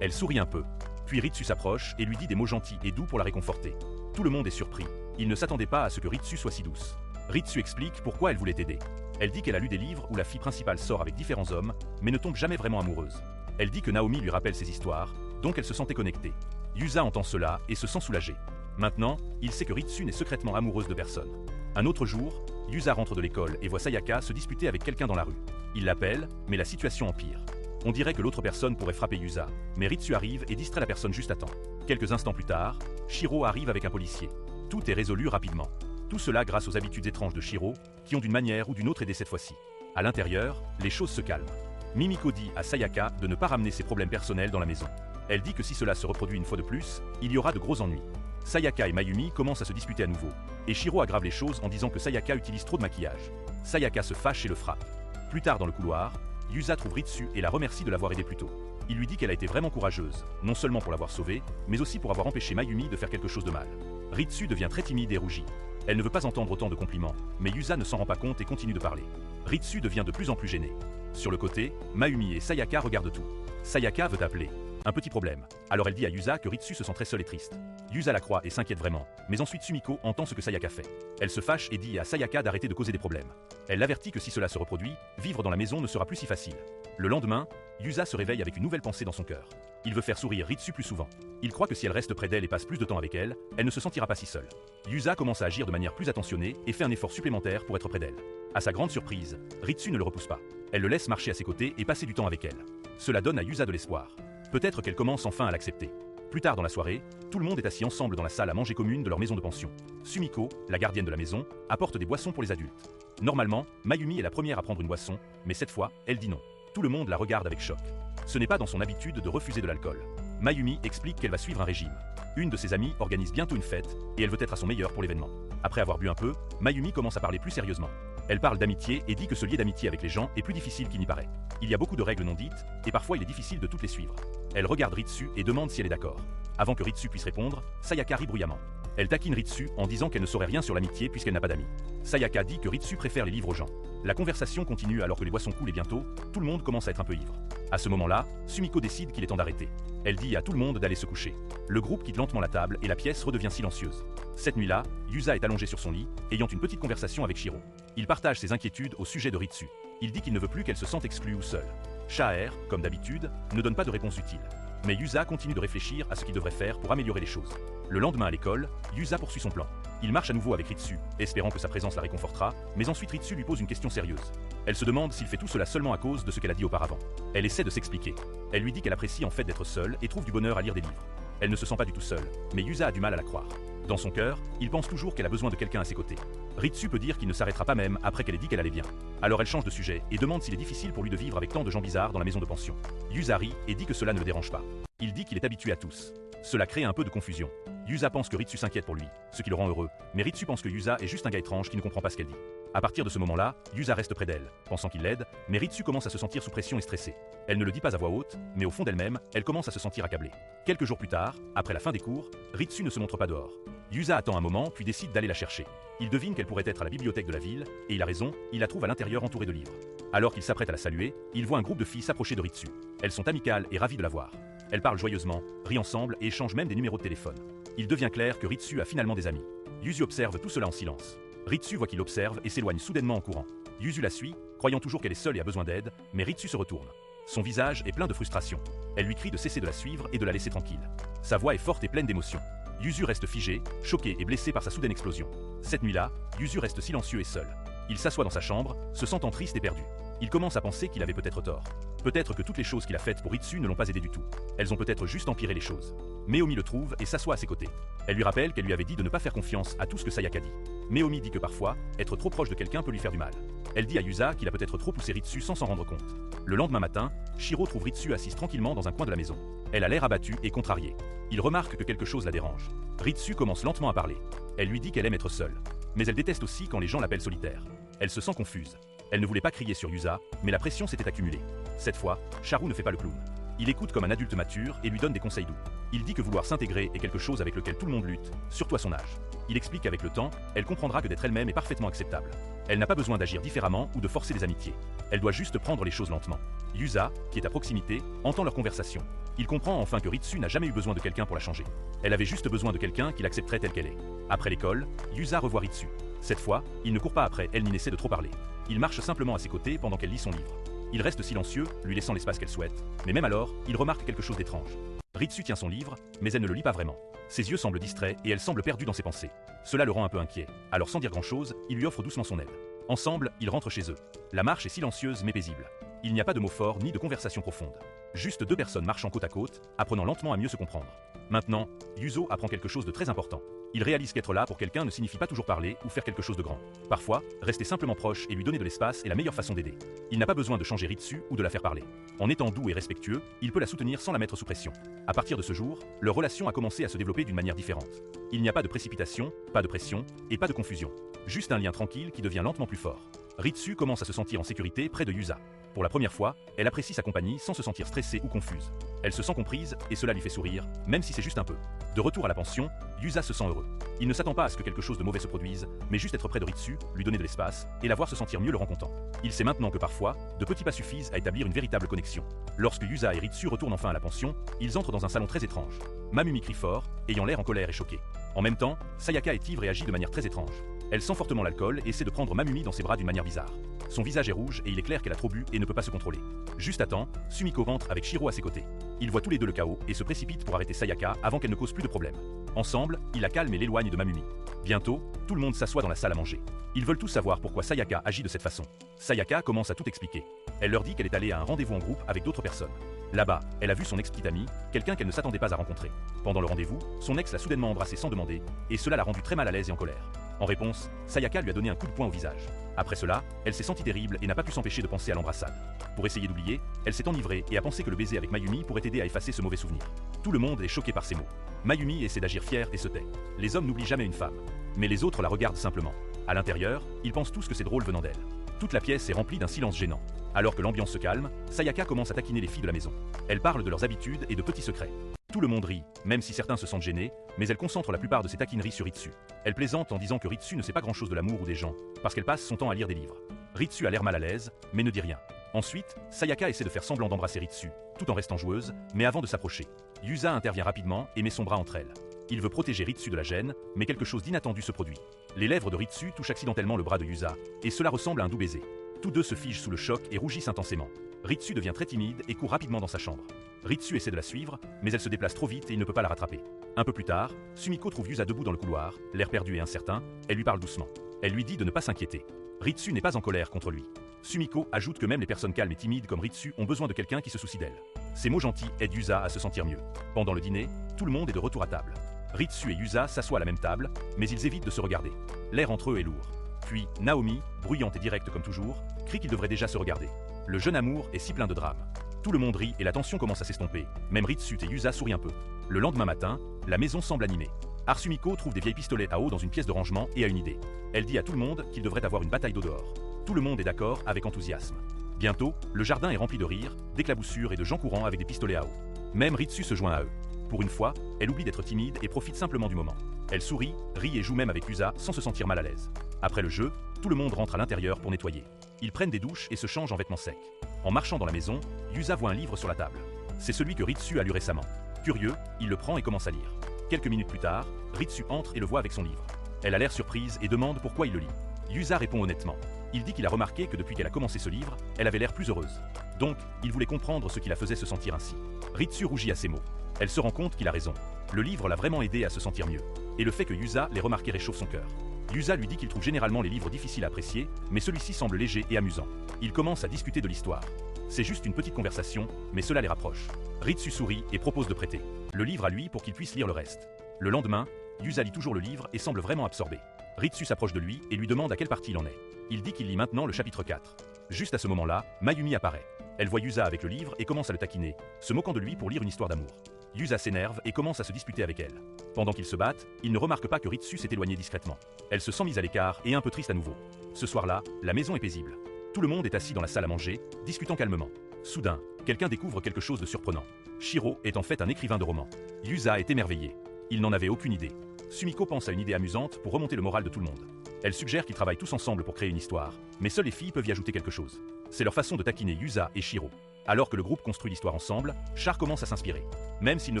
Speaker 1: Elle sourit un peu. Puis Ritsu s'approche et lui dit des mots gentils et doux pour la réconforter. Tout le monde est surpris. Il ne s'attendait pas à ce que Ritsu soit si douce. Ritsu explique pourquoi elle voulait aider. Elle dit qu'elle a lu des livres où la fille principale sort avec différents hommes, mais ne tombe jamais vraiment amoureuse. Elle dit que Naomi lui rappelle ses histoires, donc elle se sentait connectée. Yusa entend cela et se sent soulagée. Maintenant, il sait que Ritsune est secrètement amoureuse de personne. Un autre jour, Yusa rentre de l'école et voit Sayaka se disputer avec quelqu'un dans la rue. Il l'appelle, mais la situation empire. On dirait que l'autre personne pourrait frapper Yusa, mais Ritsu arrive et distrait la personne juste à temps. Quelques instants plus tard, Shiro arrive avec un policier. Tout est résolu rapidement. Tout cela grâce aux habitudes étranges de Shiro, qui ont d'une manière ou d'une autre aidé cette fois-ci. À l'intérieur, les choses se calment. Mimiko dit à Sayaka de ne pas ramener ses problèmes personnels dans la maison. Elle dit que si cela se reproduit une fois de plus, il y aura de gros ennuis. Sayaka et Mayumi commencent à se disputer à nouveau, et Shiro aggrave les choses en disant que Sayaka utilise trop de maquillage. Sayaka se fâche et le frappe. Plus tard dans le couloir, Yusa trouve Ritsu et la remercie de l'avoir aidée plus tôt. Il lui dit qu'elle a été vraiment courageuse, non seulement pour l'avoir sauvée, mais aussi pour avoir empêché Mayumi de faire quelque chose de mal. Ritsu devient très timide et rougit. Elle ne veut pas entendre autant de compliments, mais Yusa ne s'en rend pas compte et continue de parler. Ritsu devient de plus en plus gênée. Sur le côté, Mayumi et Sayaka regardent tout. Sayaka veut appeler. Un petit problème. Alors elle dit à Yusa que Ritsu se sent très seule et triste. Yusa la croit et s'inquiète vraiment, mais ensuite Sumiko entend ce que Sayaka fait. Elle se fâche et dit à Sayaka d'arrêter de causer des problèmes. Elle l'avertit que si cela se reproduit, vivre dans la maison ne sera plus si facile. Le lendemain, Yusa se réveille avec une nouvelle pensée dans son cœur. Il veut faire sourire Ritsu plus souvent. Il croit que si elle reste près d'elle et passe plus de temps avec elle, elle ne se sentira pas si seule. Yusa commence à agir de manière plus attentionnée et fait un effort supplémentaire pour être près d'elle. À sa grande surprise, Ritsu ne le repousse pas. Elle le laisse marcher à ses côtés et passer du temps avec elle. Cela donne à Yusa de l'espoir. Peut-être qu'elle commence enfin à l'accepter. Plus tard dans la soirée, tout le monde est assis ensemble dans la salle à manger commune de leur maison de pension. Sumiko, la gardienne de la maison, apporte des boissons pour les adultes. Normalement, Mayumi est la première à prendre une boisson, mais cette fois, elle dit non. Tout le monde la regarde avec choc. Ce n'est pas dans son habitude de refuser de l'alcool. Mayumi explique qu'elle va suivre un régime. Une de ses amies organise bientôt une fête, et elle veut être à son meilleur pour l'événement. Après avoir bu un peu, Mayumi commence à parler plus sérieusement. Elle parle d'amitié et dit que se lier d'amitié avec les gens est plus difficile qu'il n'y paraît. Il y a beaucoup de règles non dites, et parfois il est difficile de toutes les suivre. Elle regarde Ritsu et demande si elle est d'accord. Avant que Ritsu puisse répondre, Sayaka rit bruyamment. Elle taquine Ritsu en disant qu'elle ne saurait rien sur l'amitié puisqu'elle n'a pas d'amis. Sayaka dit que Ritsu préfère les livres aux gens. La conversation continue alors que les boissons coulent et bientôt, tout le monde commence à être un peu ivre. À ce moment-là, Sumiko décide qu'il est temps d'arrêter. Elle dit à tout le monde d'aller se coucher. Le groupe quitte lentement la table et la pièce redevient silencieuse. Cette nuit-là, Yusa est allongé sur son lit, ayant une petite conversation avec Shiro. Il partage ses inquiétudes au sujet de Ritsu. Il dit qu'il ne veut plus qu'elle se sente exclue ou seule. Shaer, comme d'habitude, ne donne pas de réponse utile. Mais Yusa continue de réfléchir à ce qu'il devrait faire pour améliorer les choses. Le lendemain à l'école, Yusa poursuit son plan. Il marche à nouveau avec Ritsu, espérant que sa présence la réconfortera, mais ensuite Ritsu lui pose une question sérieuse. Elle se demande s'il fait tout cela seulement à cause de ce qu'elle a dit auparavant. Elle essaie de s'expliquer. Elle lui dit qu'elle apprécie en fait d'être seule et trouve du bonheur à lire des livres. Elle ne se sent pas du tout seule, mais Yusa a du mal à la croire. Dans son cœur, il pense toujours qu'elle a besoin de quelqu'un à ses côtés. Ritsu peut dire qu'il ne s'arrêtera pas même après qu'elle ait dit qu'elle allait bien. Alors elle change de sujet et demande s'il est difficile pour lui de vivre avec tant de gens bizarres dans la maison de pension. Yusa rit et dit que cela ne le dérange pas. Il dit qu'il est habitué à tous. Cela crée un peu de confusion. Yusa pense que Ritsu s'inquiète pour lui, ce qui le rend heureux, mais Ritsu pense que Yusa est juste un gars étrange qui ne comprend pas ce qu'elle dit. À partir de ce moment-là, Yusa reste près d'elle, pensant qu'il l'aide, mais Ritsu commence à se sentir sous pression et stressée. Elle ne le dit pas à voix haute, mais au fond d'elle-même, elle commence à se sentir accablée. Quelques jours plus tard, après la fin des cours, Ritsu ne se montre pas dehors. Yusa attend un moment puis décide d'aller la chercher. Il devine qu'elle pourrait être à la bibliothèque de la ville, et il a raison, il la trouve à l'intérieur entourée de livres. Alors qu'il s'apprête à la saluer, il voit un groupe de filles s'approcher de Ritsu. Elles sont amicales et ravies de la voir. Elles parlent joyeusement, rient ensemble et échangent même des numéros de téléphone. Il devient clair que Ritsu a finalement des amis. Yuzu observe tout cela en silence. Ritsu voit qu'il observe et s'éloigne soudainement en courant. Yuzu la suit, croyant toujours qu'elle est seule et a besoin d'aide, mais Ritsu se retourne. Son visage est plein de frustration. Elle lui crie de cesser de la suivre et de la laisser tranquille. Sa voix est forte et pleine d'émotion. Yuzu reste figé, choqué et blessé par sa soudaine explosion. Cette nuit-là, Yuzu reste silencieux et seul. Il s'assoit dans sa chambre, se sentant triste et perdu. Il commence à penser qu'il avait peut-être tort. Peut-être que toutes les choses qu'il a faites pour Ritsu ne l'ont pas aidé du tout. Elles ont peut-être juste empiré les choses. Meomi le trouve et s'assoit à ses côtés. Elle lui rappelle qu'elle lui avait dit de ne pas faire confiance à tout ce que Sayaka dit. Meomi dit que parfois, être trop proche de quelqu'un peut lui faire du mal. Elle dit à Yusa qu'il a peut-être trop poussé Ritsu sans s'en rendre compte. Le lendemain matin, Shiro trouve Ritsu assise tranquillement dans un coin de la maison. Elle a l'air abattue et contrariée. Il remarque que quelque chose la dérange. Ritsu commence lentement à parler. Elle lui dit qu'elle aime être seule. Mais elle déteste aussi quand les gens l'appellent solitaire. Elle se sent confuse. Elle ne voulait pas crier sur Yusa, mais la pression s'était accumulée. Cette fois, Charu ne fait pas le clown. Il écoute comme un adulte mature et lui donne des conseils doux. Il dit que vouloir s'intégrer est quelque chose avec lequel tout le monde lutte, surtout à son âge. Il explique qu'avec le temps, elle comprendra que d'être elle-même est parfaitement acceptable. Elle n'a pas besoin d'agir différemment ou de forcer des amitiés. Elle doit juste prendre les choses lentement. Yusa, qui est à proximité, entend leur conversation. Il comprend enfin que Ritsu n'a jamais eu besoin de quelqu'un pour la changer. Elle avait juste besoin de quelqu'un qui l'accepterait telle qu'elle est. Après l'école, Yusa revoit Ritsu. Cette fois, il ne court pas après elle ni n'essaie de trop parler. Il marche simplement à ses côtés pendant qu'elle lit son livre. Il reste silencieux, lui laissant l'espace qu'elle souhaite, mais même alors, il remarque quelque chose d'étrange. Ritsu tient son livre, mais elle ne le lit pas vraiment. Ses yeux semblent distraits et elle semble perdue dans ses pensées. Cela le rend un peu inquiet, alors sans dire grand-chose, il lui offre doucement son aide. Ensemble, ils rentrent chez eux. La marche est silencieuse mais paisible. Il n'y a pas de mots forts ni de conversation profonde. Juste deux personnes marchant côte à côte, apprenant lentement à mieux se comprendre. Maintenant, Yuzo apprend quelque chose de très important. Il réalise qu'être là pour quelqu'un ne signifie pas toujours parler ou faire quelque chose de grand. Parfois, rester simplement proche et lui donner de l'espace est la meilleure façon d'aider. Il n'a pas besoin de changer Ritsu ou de la faire parler. En étant doux et respectueux, il peut la soutenir sans la mettre sous pression. À partir de ce jour, leur relation a commencé à se développer d'une manière différente. Il n'y a pas de précipitation, pas de pression et pas de confusion. Juste un lien tranquille qui devient lentement plus fort. Ritsu commence à se sentir en sécurité près de Yusa. Pour la première fois, elle apprécie sa compagnie sans se sentir stressée ou confuse. Elle se sent comprise et cela lui fait sourire, même si c'est juste un peu. De retour à la pension, Yusa se sent heureux. Il ne s'attend pas à ce que quelque chose de mauvais se produise, mais juste être près de Ritsu, lui donner de l'espace, et la voir se sentir mieux le rend content. Il sait maintenant que parfois, de petits pas suffisent à établir une véritable connexion. Lorsque Yusa et Ritsu retournent enfin à la pension, ils entrent dans un salon très étrange. Mamumi crie fort, ayant l'air en colère et choquée. En même temps, Sayaka est ivre et agit de manière très étrange. Elle sent fortement l'alcool et essaie de prendre Mamumi dans ses bras d'une manière bizarre. Son visage est rouge et il est clair qu'elle a trop bu et ne peut pas se contrôler. Juste à temps, Sumiko rentre avec Shiro à ses côtés. Ils voient tous les deux le chaos et se précipitent pour arrêter Sayaka avant qu'elle ne cause plus de problèmes. Ensemble, ils la calment et l'éloignent de Mamumi. Bientôt, tout le monde s'assoit dans la salle à manger. Ils veulent tous savoir pourquoi Sayaka agit de cette façon. Sayaka commence à tout expliquer. Elle leur dit qu'elle est allée à un rendez-vous en groupe avec d'autres personnes. Là-bas, elle a vu son ex-petite amie, quelqu'un qu'elle ne s'attendait pas à rencontrer. Pendant le rendez-vous, son ex l'a soudainement embrassée sans demander, et cela l'a rendue très mal à l'aise et en colère. En réponse, Sayaka lui a donné un coup de poing au visage. Après cela, elle s'est sentie terrible et n'a pas pu s'empêcher de penser à l'embrassade. Pour essayer d'oublier, elle s'est enivrée et a pensé que le baiser avec Mayumi pourrait aider à effacer ce mauvais souvenir. Tout le monde est choqué par ces mots. Mayumi essaie d'agir fière et se tait. Les hommes n'oublient jamais une femme. Mais les autres la regardent simplement. À l'intérieur, ils pensent tous que c'est drôle venant d'elle. Toute la pièce est remplie d'un silence gênant. Alors que l'ambiance se calme, Sayaka commence à taquiner les filles de la maison. Elle parle de leurs habitudes et de petits secrets. Tout le monde rit, même si certains se sentent gênés, mais elle concentre la plupart de ses taquineries sur Ritsu. Elle plaisante en disant que Ritsu ne sait pas grand-chose de l'amour ou des gens, parce qu'elle passe son temps à lire des livres. Ritsu a l'air mal à l'aise, mais ne dit rien. Ensuite, Sayaka essaie de faire semblant d'embrasser Ritsu, tout en restant joueuse, mais avant de s'approcher. Yusa intervient rapidement et met son bras entre elles. Il veut protéger Ritsu de la gêne, mais quelque chose d'inattendu se produit. Les lèvres de Ritsu touchent accidentellement le bras de Yusa, et cela ressemble à un doux baiser. Tous deux se figent sous le choc et rougissent intensément. Ritsu devient très timide et court rapidement dans sa chambre. Ritsu essaie de la suivre, mais elle se déplace trop vite et il ne peut pas la rattraper. Un peu plus tard, Sumiko trouve Yusa debout dans le couloir, l'air perdu et incertain, elle lui parle doucement. Elle lui dit de ne pas s'inquiéter. Ritsu n'est pas en colère contre lui. Sumiko ajoute que même les personnes calmes et timides comme Ritsu ont besoin de quelqu'un qui se soucie d'elle. Ces mots gentils aident Yusa à se sentir mieux. Pendant le dîner, tout le monde est de retour à table. Ritsu et Yusa s'assoient à la même table, mais ils évitent de se regarder. L'air entre eux est lourd. Puis, Naomi, bruyante et directe comme toujours, crie qu'ils devraient déjà se regarder. Le jeune amour est si plein de drame. Tout le monde rit et la tension commence à s'estomper. Même Ritsu et Yusa sourient un peu. Le lendemain matin, la maison semble animée. Arsumiko trouve des vieilles pistolets à eau dans une pièce de rangement et a une idée. Elle dit à tout le monde qu'il devrait avoir une bataille d'eau dehors. Tout le monde est d'accord avec enthousiasme. Bientôt, le jardin est rempli de rires, d'éclaboussures et de gens courant avec des pistolets à eau. Même Ritsu se joint à eux. Pour une fois, elle oublie d'être timide et profite simplement du moment. Elle sourit, rit et joue même avec Yusa sans se sentir mal à l'aise. Après le jeu, tout le monde rentre à l'intérieur pour nettoyer. Ils prennent des douches et se changent en vêtements secs. En marchant dans la maison, Yusa voit un livre sur la table. C'est celui que Ritsu a lu récemment. Curieux, il le prend et commence à lire. Quelques minutes plus tard, Ritsu entre et le voit avec son livre. Elle a l'air surprise et demande pourquoi il le lit. Yusa répond honnêtement. Il dit qu'il a remarqué que depuis qu'elle a commencé ce livre, elle avait l'air plus heureuse. Donc, il voulait comprendre ce qui la faisait se sentir ainsi. Ritsu rougit à ces mots. Elle se rend compte qu'il a raison. Le livre l'a vraiment aidé à se sentir mieux. Et le fait que Yusa l'ait remarqué réchauffe son cœur. Yusa lui dit qu'il trouve généralement les livres difficiles à apprécier, mais celui-ci semble léger et amusant. Ils commencent à discuter de l'histoire. C'est juste une petite conversation, mais cela les rapproche. Ritsu sourit et propose de prêter le livre à lui pour qu'il puisse lire le reste. Le lendemain, Yusa lit toujours le livre et semble vraiment absorbé. Ritsu s'approche de lui et lui demande à quelle partie il en est. Il dit qu'il lit maintenant le chapitre 4. Juste à ce moment-là, Mayumi apparaît. Elle voit Yusa avec le livre et commence à le taquiner, se moquant de lui pour lire une histoire d'amour. Yusa s'énerve et commence à se disputer avec elle. Pendant qu'ils se battent, il ne remarque pas que Ritsu s'est éloigné discrètement. Elle se sent mise à l'écart et un peu triste à nouveau. Ce soir-là, la maison est paisible. Tout le monde est assis dans la salle à manger, discutant calmement. Soudain, quelqu'un découvre quelque chose de surprenant. Shiro est en fait un écrivain de romans. Yusa est émerveillé. Il n'en avait aucune idée. Sumiko pense à une idée amusante pour remonter le moral de tout le monde. Elle suggère qu'ils travaillent tous ensemble pour créer une histoire, mais seules les filles peuvent y ajouter quelque chose. C'est leur façon de taquiner Yusa et Shiro. Alors que le groupe construit l'histoire ensemble, Char commence à s'inspirer. Même s'ils ne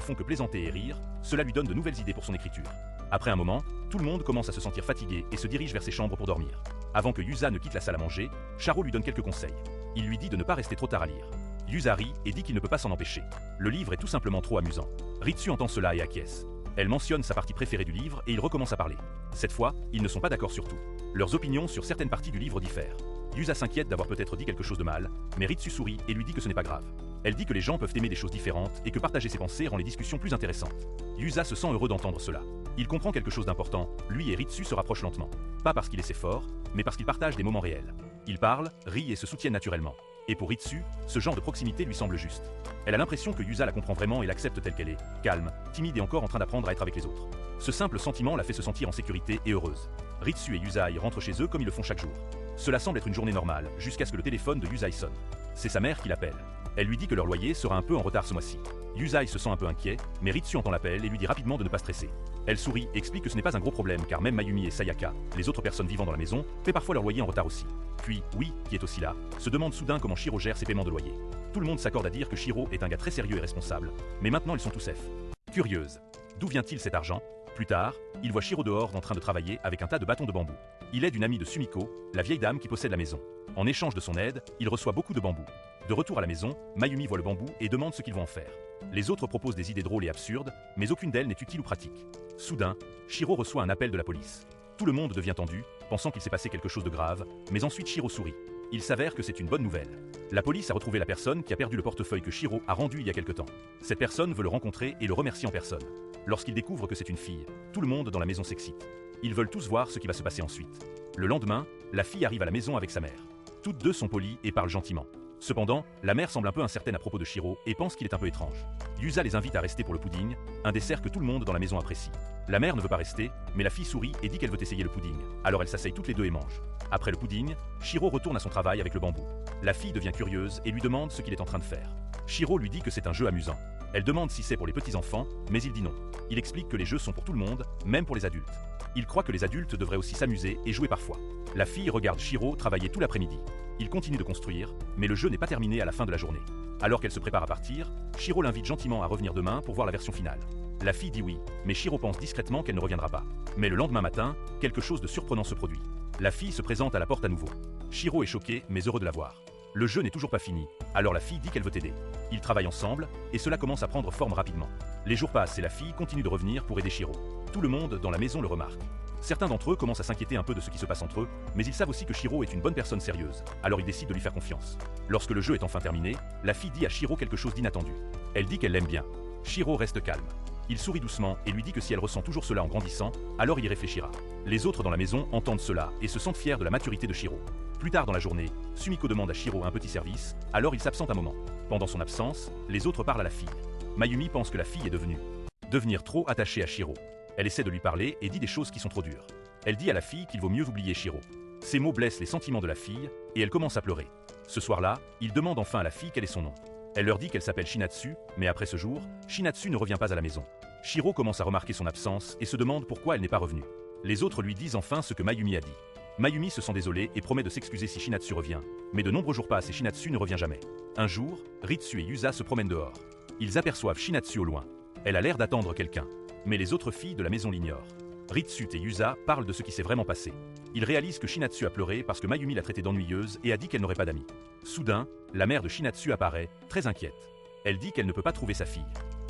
Speaker 1: font que plaisanter et rire, cela lui donne de nouvelles idées pour son écriture. Après un moment, tout le monde commence à se sentir fatigué et se dirige vers ses chambres pour dormir. Avant que Yusa ne quitte la salle à manger, Charo lui donne quelques conseils. Il lui dit de ne pas rester trop tard à lire. Yusa rit et dit qu'il ne peut pas s'en empêcher. Le livre est tout simplement trop amusant. Ritsu entend cela et acquiesce. Elle mentionne sa partie préférée du livre et ils recommencent à parler. Cette fois, ils ne sont pas d'accord sur tout. Leurs opinions sur certaines parties du livre diffèrent. Yusa s'inquiète d'avoir peut-être dit quelque chose de mal, mais Ritsu sourit et lui dit que ce n'est pas grave. Elle dit que les gens peuvent aimer des choses différentes et que partager ses pensées rend les discussions plus intéressantes. Yusa se sent heureux d'entendre cela. Il comprend quelque chose d'important, lui et Ritsu se rapprochent lentement. Pas parce qu'il essaie fort, mais parce qu'ils partagent des moments réels. Ils parlent, rient et se soutiennent naturellement. Et pour Ritsu, ce genre de proximité lui semble juste. Elle a l'impression que Yusa la comprend vraiment et l'accepte telle qu'elle est, calme, timide et encore en train d'apprendre à être avec les autres. Ce simple sentiment la fait se sentir en sécurité et heureuse. Ritsu et Yusai rentrent chez eux comme ils le font chaque jour. Cela semble être une journée normale, jusqu'à ce que le téléphone de Yusai sonne. C'est sa mère qui l'appelle. Elle lui dit que leur loyer sera un peu en retard ce mois-ci. Yusai se sent un peu inquiet, mais Ritsu entend l'appel et lui dit rapidement de ne pas stresser. Elle sourit et explique que ce n'est pas un gros problème car même Mayumi et Sayaka, les autres personnes vivant dans la maison, paient parfois leur loyer en retard aussi. Puis, Oui, qui est aussi là, se demande soudain comment Shiro gère ses paiements de loyer. Tout le monde s'accorde à dire que Shiro est un gars très sérieux et responsable, mais maintenant ils sont tous F. Curieuse. D'où vient-il cet argent? Plus tard, il voit Shiro dehors en train de travailler avec un tas de bâtons de bambou. Il aide une amie de Sumiko, la vieille dame qui possède la maison. En échange de son aide, il reçoit beaucoup de bambou. De retour à la maison, Mayumi voit le bambou et demande ce qu'ils vont en faire. Les autres proposent des idées drôles et absurdes, mais aucune d'elles n'est utile ou pratique. Soudain, Shiro reçoit un appel de la police. Tout le monde devient tendu, pensant qu'il s'est passé quelque chose de grave, mais ensuite Shiro sourit. Il s'avère que c'est une bonne nouvelle. La police a retrouvé la personne qui a perdu le portefeuille que Shiro a rendu il y a quelque temps. Cette personne veut le rencontrer et le remercier en personne. Lorsqu'il découvre que c'est une fille, tout le monde dans la maison s'excite. Ils veulent tous voir ce qui va se passer ensuite. Le lendemain, la fille arrive à la maison avec sa mère. Toutes deux sont polies et parlent gentiment. Cependant, la mère semble un peu incertaine à propos de Shiro et pense qu'il est un peu étrange. Yusa les invite à rester pour le pudding, un dessert que tout le monde dans la maison apprécie. La mère ne veut pas rester, mais la fille sourit et dit qu'elle veut essayer le pudding. Alors elles s'asseyent toutes les deux et mangent. Après le pudding, Shiro retourne à son travail avec le bambou. La fille devient curieuse et lui demande ce qu'il est en train de faire. Shiro lui dit que c'est un jeu amusant. Elle demande si c'est pour les petits-enfants, mais il dit non. Il explique que les jeux sont pour tout le monde, même pour les adultes. Il croit que les adultes devraient aussi s'amuser et jouer parfois. La fille regarde Shiro travailler tout l'après-midi. Il continue de construire, mais le jeu n'est pas terminé à la fin de la journée. Alors qu'elle se prépare à partir, Shiro l'invite gentiment à revenir demain pour voir la version finale. La fille dit oui, mais Shiro pense discrètement qu'elle ne reviendra pas. Mais le lendemain matin, quelque chose de surprenant se produit. La fille se présente à la porte à nouveau. Shiro est choqué, mais heureux de la voir. Le jeu n'est toujours pas fini, alors la fille dit qu'elle veut t'aider. Ils travaillent ensemble, et cela commence à prendre forme rapidement. Les jours passent et la fille continue de revenir pour aider Shiro. Tout le monde dans la maison le remarque. Certains d'entre eux commencent à s'inquiéter un peu de ce qui se passe entre eux, mais ils savent aussi que Shiro est une bonne personne sérieuse, alors ils décident de lui faire confiance. Lorsque le jeu est enfin terminé, la fille dit à Shiro quelque chose d'inattendu. Elle dit qu'elle l'aime bien. Shiro reste calme. Il sourit doucement et lui dit que si elle ressent toujours cela en grandissant, alors il y réfléchira. Les autres dans la maison entendent cela et se sentent fiers de la maturité de Shiro. Plus tard dans la journée, Sumiko demande à Shiro un petit service, alors il s'absente un moment. Pendant son absence, les autres parlent à la fille. Mayumi pense que la fille est devenir trop attachée à Shiro. Elle essaie de lui parler et dit des choses qui sont trop dures. Elle dit à la fille qu'il vaut mieux oublier Shiro. Ces mots blessent les sentiments de la fille et elle commence à pleurer. Ce soir-là, il demande enfin à la fille quel est son nom. Elle leur dit qu'elle s'appelle Shinatsu, mais après ce jour, Shinatsu ne revient pas à la maison. Shiro commence à remarquer son absence et se demande pourquoi elle n'est pas revenue. Les autres lui disent enfin ce que Mayumi a dit. Mayumi se sent désolée et promet de s'excuser si Shinatsu revient, mais de nombreux jours passent et Shinatsu ne revient jamais. Un jour, Ritsu et Yusa se promènent dehors. Ils aperçoivent Shinatsu au loin. Elle a l'air d'attendre quelqu'un, mais les autres filles de la maison l'ignorent. Ritsu et Yusa parlent de ce qui s'est vraiment passé. Ils réalisent que Shinatsu a pleuré parce que Mayumi l'a traitée d'ennuyeuse et a dit qu'elle n'aurait pas d'amis. Soudain, la mère de Shinatsu apparaît, très inquiète. Elle dit qu'elle ne peut pas trouver sa fille.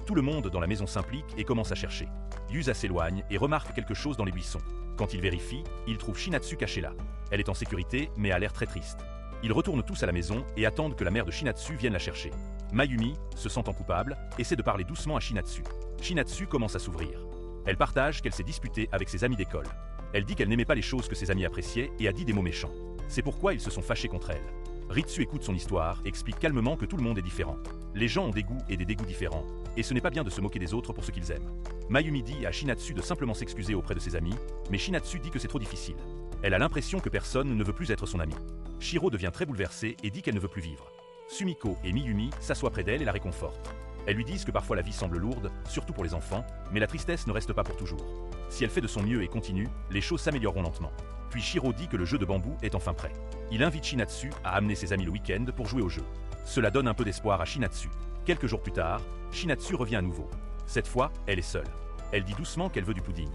Speaker 1: Tout le monde dans la maison s'implique et commence à chercher. Yusa s'éloigne et remarque quelque chose dans les buissons. Quand il vérifie, il trouve Shinatsu cachée là. Elle est en sécurité mais a l'air très triste. Ils retournent tous à la maison et attendent que la mère de Shinatsu vienne la chercher. Mayumi, se sentant coupable, essaie de parler doucement à Shinatsu. Shinatsu commence à s'ouvrir. Elle partage qu'elle s'est disputée avec ses amis d'école. Elle dit qu'elle n'aimait pas les choses que ses amis appréciaient et a dit des mots méchants. C'est pourquoi ils se sont fâchés contre elle. Ritsu écoute son histoire et explique calmement que tout le monde est différent. Les gens ont des goûts et des dégoûts différents, et ce n'est pas bien de se moquer des autres pour ce qu'ils aiment. Mayumi dit à Shinatsu de simplement s'excuser auprès de ses amis, mais Shinatsu dit que c'est trop difficile. Elle a l'impression que personne ne veut plus être son ami. Shiro devient très bouleversée et dit qu'elle ne veut plus vivre. Sumiko et Miyumi s'assoient près d'elle et la réconfortent. Elles lui disent que parfois la vie semble lourde, surtout pour les enfants, mais la tristesse ne reste pas pour toujours. Si elle fait de son mieux et continue, les choses s'amélioreront lentement. Puis Shiro dit que le jeu de bambou est enfin prêt. Il invite Shinatsu à amener ses amis le week-end pour jouer au jeu. Cela donne un peu d'espoir à Shinatsu. Quelques jours plus tard, Shinatsu revient à nouveau. Cette fois, elle est seule. Elle dit doucement qu'elle veut du pudding.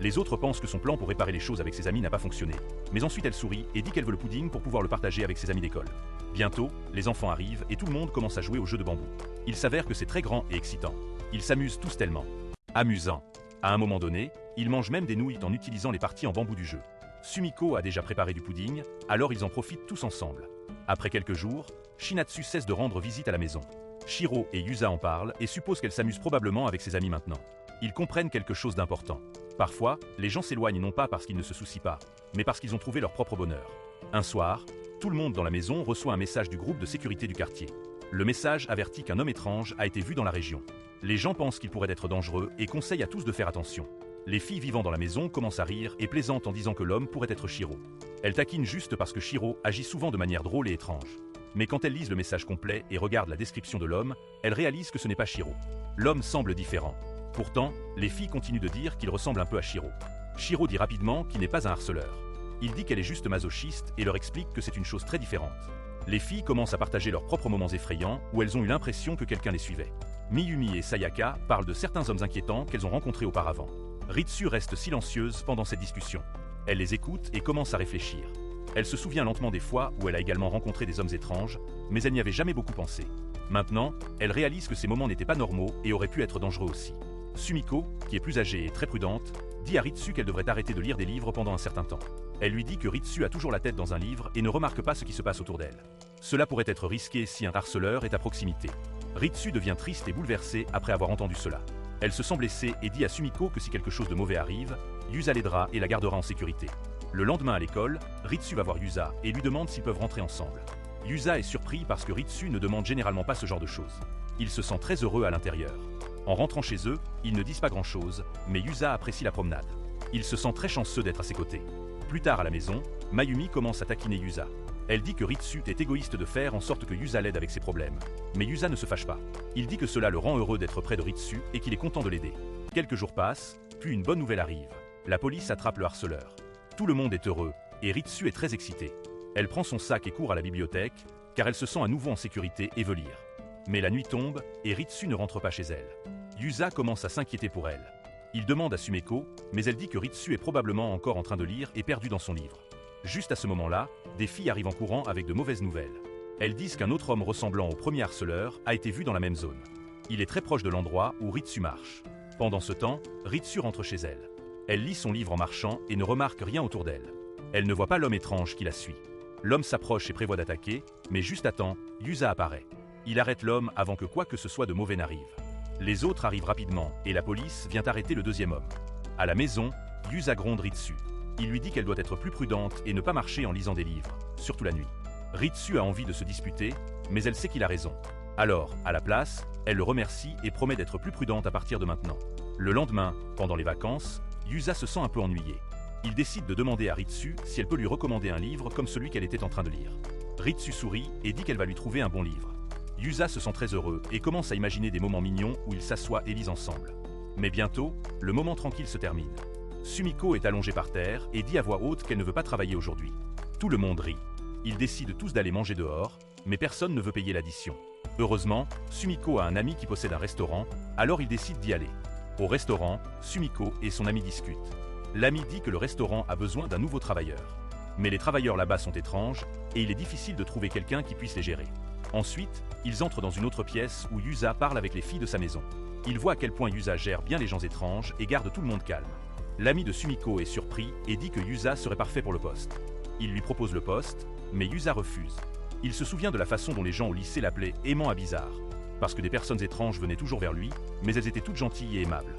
Speaker 1: Les autres pensent que son plan pour réparer les choses avec ses amis n'a pas fonctionné. Mais ensuite elle sourit et dit qu'elle veut le pudding pour pouvoir le partager avec ses amis d'école. Bientôt, les enfants arrivent et tout le monde commence à jouer au jeu de bambou. Il s'avère que c'est très grand et excitant. Ils s'amusent tous tellement. Amusant. À un moment donné, ils mangent même des nouilles en utilisant les parties en bambou du jeu. Sumiko a déjà préparé du pudding, alors ils en profitent tous ensemble. Après quelques jours, Shinatsu cesse de rendre visite à la maison. Shiro et Yusa en parlent et supposent qu'elle s'amuse probablement avec ses amis maintenant. Ils comprennent quelque chose d'important. Parfois, les gens s'éloignent non pas parce qu'ils ne se soucient pas, mais parce qu'ils ont trouvé leur propre bonheur. Un soir, tout le monde dans la maison reçoit un message du groupe de sécurité du quartier. Le message avertit qu'un homme étrange a été vu dans la région. Les gens pensent qu'il pourrait être dangereux et conseillent à tous de faire attention. Les filles vivant dans la maison commencent à rire et plaisantent en disant que l'homme pourrait être Shiro. Elles taquinent juste parce que Shiro agit souvent de manière drôle et étrange. Mais quand elles lisent le message complet et regardent la description de l'homme, elles réalisent que ce n'est pas Shiro. L'homme semble différent. Pourtant, les filles continuent de dire qu'il ressemble un peu à Shiro. Shiro dit rapidement qu'il n'est pas un harceleur. Il dit qu'elle est juste masochiste et leur explique que c'est une chose très différente. Les filles commencent à partager leurs propres moments effrayants où elles ont eu l'impression que quelqu'un les suivait. Miyumi et Sayaka parlent de certains hommes inquiétants qu'elles ont rencontrés auparavant. Ritsu reste silencieuse pendant cette discussion. Elle les écoute et commence à réfléchir. Elle se souvient lentement des fois où elle a également rencontré des hommes étranges, mais elle n'y avait jamais beaucoup pensé. Maintenant, elle réalise que ces moments n'étaient pas normaux et auraient pu être dangereux aussi. Sumiko, qui est plus âgée et très prudente, dit à Ritsu qu'elle devrait arrêter de lire des livres pendant un certain temps. Elle lui dit que Ritsu a toujours la tête dans un livre et ne remarque pas ce qui se passe autour d'elle. Cela pourrait être risqué si un harceleur est à proximité. Ritsu devient triste et bouleversée après avoir entendu cela. Elle se sent blessée et dit à Sumiko que si quelque chose de mauvais arrive, Yusa l'aidera et la gardera en sécurité. Le lendemain à l'école, Ritsu va voir Yusa et lui demande s'ils peuvent rentrer ensemble. Yusa est surpris parce que Ritsu ne demande généralement pas ce genre de choses. Il se sent très heureux à l'intérieur. En rentrant chez eux, ils ne disent pas grand-chose, mais Yusa apprécie la promenade. Il se sent très chanceux d'être à ses côtés. Plus tard à la maison, Mayumi commence à taquiner Yusa. Elle dit que Ritsu est égoïste de faire en sorte que Yusa l'aide avec ses problèmes. Mais Yusa ne se fâche pas. Il dit que cela le rend heureux d'être près de Ritsu et qu'il est content de l'aider. Quelques jours passent, puis une bonne nouvelle arrive. La police attrape le harceleur. Tout le monde est heureux, et Ritsu est très excitée. Elle prend son sac et court à la bibliothèque, car elle se sent à nouveau en sécurité et veut lire. Mais la nuit tombe, et Ritsu ne rentre pas chez elle. Yusa commence à s'inquiéter pour elle. Il demande à Sumiko, mais elle dit que Ritsu est probablement encore en train de lire et perdu dans son livre. Juste à ce moment-là, des filles arrivent en courant avec de mauvaises nouvelles. Elles disent qu'un autre homme ressemblant au premier harceleur a été vu dans la même zone. Il est très proche de l'endroit où Ritsu marche. Pendant ce temps, Ritsu rentre chez elle. Elle lit son livre en marchant et ne remarque rien autour d'elle. Elle ne voit pas l'homme étrange qui la suit. L'homme s'approche et prévoit d'attaquer, mais juste à temps, Yusa apparaît. Il arrête l'homme avant que quoi que ce soit de mauvais n'arrive. Les autres arrivent rapidement et la police vient arrêter le deuxième homme. À la maison, Yusa gronde Ritsu. Il lui dit qu'elle doit être plus prudente et ne pas marcher en lisant des livres, surtout la nuit. Ritsu a envie de se disputer, mais elle sait qu'il a raison. Alors, à la place, elle le remercie et promet d'être plus prudente à partir de maintenant. Le lendemain, pendant les vacances, Yusa se sent un peu ennuyée. Il décide de demander à Ritsu si elle peut lui recommander un livre comme celui qu'elle était en train de lire. Ritsu sourit et dit qu'elle va lui trouver un bon livre. Yusa se sent très heureux et commence à imaginer des moments mignons où ils s'assoient et lisent ensemble. Mais bientôt, le moment tranquille se termine. Sumiko est allongée par terre et dit à voix haute qu'elle ne veut pas travailler aujourd'hui. Tout le monde rit. Ils décident tous d'aller manger dehors, mais personne ne veut payer l'addition. Heureusement, Sumiko a un ami qui possède un restaurant, alors ils décident d'y aller. Au restaurant, Sumiko et son ami discutent. L'ami dit que le restaurant a besoin d'un nouveau travailleur. Mais les travailleurs là-bas sont étranges et il est difficile de trouver quelqu'un qui puisse les gérer. Ensuite, ils entrent dans une autre pièce où Yusa parle avec les filles de sa maison. Il voit à quel point Yusa gère bien les gens étranges et garde tout le monde calme. L'ami de Sumiko est surpris et dit que Yusa serait parfait pour le poste. Il lui propose le poste, mais Yusa refuse. Il se souvient de la façon dont les gens au lycée l'appelaient aimant à bizarre, parce que des personnes étranges venaient toujours vers lui, mais elles étaient toutes gentilles et aimables.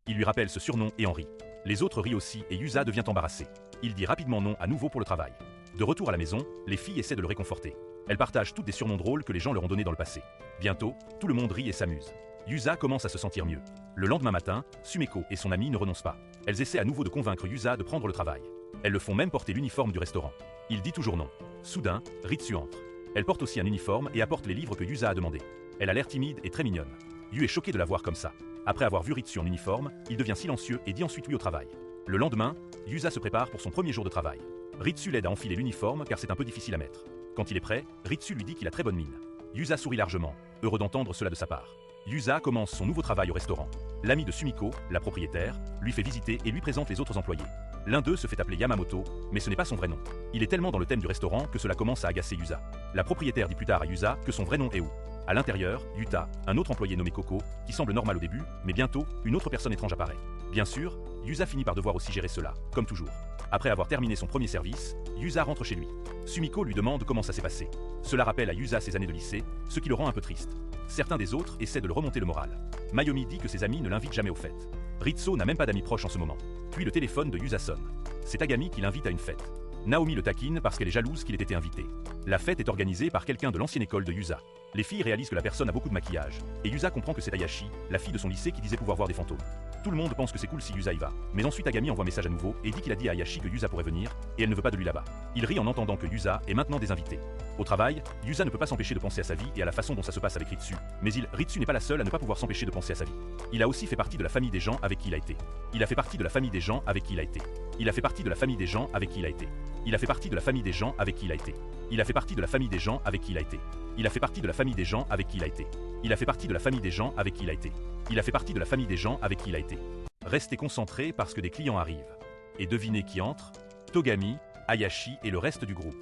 Speaker 1: Il lui rappelle ce surnom et en rit. Les autres rient aussi et Yusa devient embarrassé. Il dit rapidement non à nouveau pour le travail. De retour à la maison, les filles essaient de le réconforter. Elles partagent toutes des surnoms drôles que les gens leur ont donnés dans le passé. Bientôt, tout le monde rit et s'amuse. Yusa commence à se sentir mieux. Le lendemain matin, Sumiko et son amie ne renoncent pas. Elles essaient à nouveau de convaincre Yusa de prendre le travail. Elles le font même porter l'uniforme du restaurant. Il dit toujours non. Soudain, Ritsu entre. Elle porte aussi un uniforme et apporte les livres que Yusa a demandé. Elle a l'air timide et très mignonne. Yu est choqué de la voir comme ça. Après avoir vu Ritsu en uniforme, il devient silencieux et dit ensuite oui au travail. Le lendemain, Yusa se prépare pour son premier jour de travail. Ritsu l'aide à enfiler l'uniforme car c'est un peu difficile à mettre. Quand il est prêt, Ritsu lui dit qu'il a très bonne mine. Yusa sourit largement, heureux d'entendre cela de sa part. Yusa commence son nouveau travail au restaurant. L'ami de Sumiko, la propriétaire, lui fait visiter et lui présente les autres employés. L'un d'eux se fait appeler Yamamoto, mais ce n'est pas son vrai nom. Il est tellement dans le thème du restaurant que cela commence à agacer Yusa. La propriétaire dit plus tard à Yusa que son vrai nom est Ou. À l'intérieur, Yuta, un autre employé nommé Koko, qui semble normal au début, mais bientôt, une autre personne étrange apparaît. Bien sûr, Yusa finit par devoir aussi gérer cela, comme toujours. Après avoir terminé son premier service, Yusa rentre chez lui. Sumiko lui demande comment ça s'est passé. Cela rappelle à Yusa ses années de lycée, ce qui le rend un peu triste. Certains des autres essaient de le remonter le moral. Mayumi dit que ses amis ne l'invitent jamais aux fêtes. Ritsuo n'a même pas d'amis proches en ce moment. Puis le téléphone de Yusa sonne. C'est Tagami qui l'invite à une fête. Naomi le taquine parce qu'elle est jalouse qu'il ait été invité. La fête est organisée par quelqu'un de l'ancienne école de Yusa. Les filles réalisent que la personne a beaucoup de maquillage, et Yusa comprend que c'est Ayashi, la fille de son lycée qui disait pouvoir voir des fantômes. Tout le monde pense que c'est cool si Yusa y va, mais ensuite Tagami envoie message à nouveau et dit qu'il a dit à Ayashi que Yusa pourrait venir, et elle ne veut pas de lui là-bas. Il rit en entendant que Yusa est maintenant désinvité. Au travail, Yusa ne peut pas s'empêcher de penser à sa vie et à la façon dont ça se passe avec Ritsu, mais Ritsu n'est pas la seule à ne pas pouvoir s'empêcher de penser à sa vie. Il a aussi fait partie de la famille des gens avec qui il a été. Il a fait partie de la famille des gens avec qui il a été. Il a fait partie de la famille des gens avec qui il a été. Il a fait partie de la famille des gens avec qui il a été. Il a fait partie de la famille des gens avec qui il a été. Il a fait partie de la famille des gens avec qui il a été. Il a fait partie de la famille des gens avec qui il a été. Il a fait partie de la famille des gens avec qui il a été. Restez concentrés parce que des clients arrivent. Et devinez qui entre? Togami, Ayashi et le reste du groupe.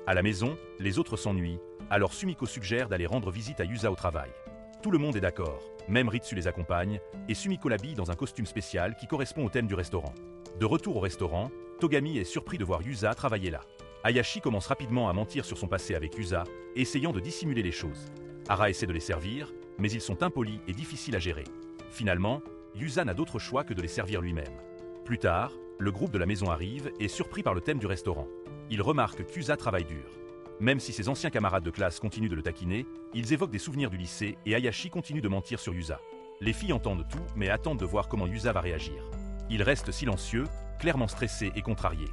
Speaker 1: À la maison, les autres s'ennuient, alors Sumiko suggère d'aller rendre visite à Yusa au travail. Tout le monde est d'accord, même Ritsu les accompagne, et Sumiko l'habille dans un costume spécial qui correspond au thème du restaurant. De retour au restaurant, Togami est surpris de voir Yusa travailler là. Ayashi commence rapidement à mentir sur son passé avec Yusa, essayant de dissimuler les choses. Hara essaie de les servir, mais ils sont impolis et difficiles à gérer. Finalement, Yusa n'a d'autre choix que de les servir lui-même. Plus tard, le groupe de la maison arrive et est surpris par le thème du restaurant. Il remarque qu'Usa travaille dur. Même si ses anciens camarades de classe continuent de le taquiner, ils évoquent des souvenirs du lycée et Ayashi continue de mentir sur Yusa. Les filles entendent tout mais attendent de voir comment Yusa va réagir. Il reste silencieux, clairement stressé et contrarié.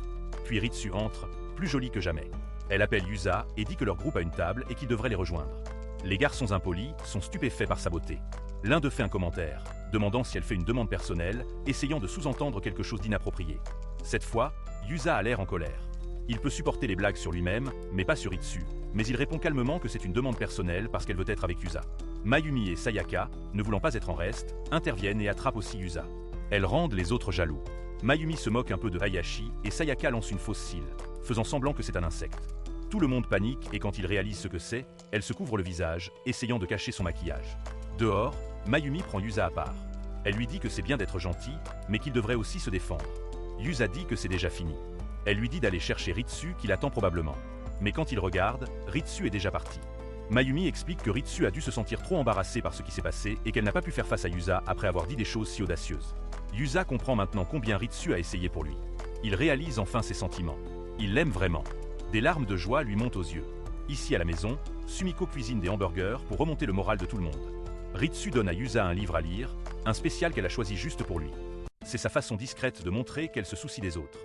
Speaker 1: Puis Ritsu entre, plus jolie que jamais. Elle appelle Yusa et dit que leur groupe a une table et qu'il devrait les rejoindre. Les garçons impolis sont stupéfaits par sa beauté. L'un d'eux fait un commentaire, demandant si elle fait une demande personnelle, essayant de sous-entendre quelque chose d'inapproprié. Cette fois, Yusa a l'air en colère. Il peut supporter les blagues sur lui-même, mais pas sur Ritsu, mais il répond calmement que c'est une demande personnelle parce qu'elle veut être avec Yusa. Mayumi et Sayaka, ne voulant pas être en reste, interviennent et attrapent aussi Yusa. Elles rendent les autres jaloux. Mayumi se moque un peu de Hayashi et Sayaka lance une fausse cils, faisant semblant que c'est un insecte. Tout le monde panique et quand il réalise ce que c'est, elle se couvre le visage, essayant de cacher son maquillage. Dehors, Mayumi prend Yusa à part. Elle lui dit que c'est bien d'être gentil, mais qu'il devrait aussi se défendre. Yusa dit que c'est déjà fini. Elle lui dit d'aller chercher Ritsu qui l'attend probablement. Mais quand il regarde, Ritsu est déjà parti. Mayumi explique que Ritsu a dû se sentir trop embarrassée par ce qui s'est passé et qu'elle n'a pas pu faire face à Yusa après avoir dit des choses si audacieuses. Yusa comprend maintenant combien Ritsu a essayé pour lui. Il réalise enfin ses sentiments. Il l'aime vraiment. Des larmes de joie lui montent aux yeux. Ici à la maison, Sumiko cuisine des hamburgers pour remonter le moral de tout le monde. Ritsu donne à Yusa un livre à lire, un spécial qu'elle a choisi juste pour lui. C'est sa façon discrète de montrer qu'elle se soucie des autres.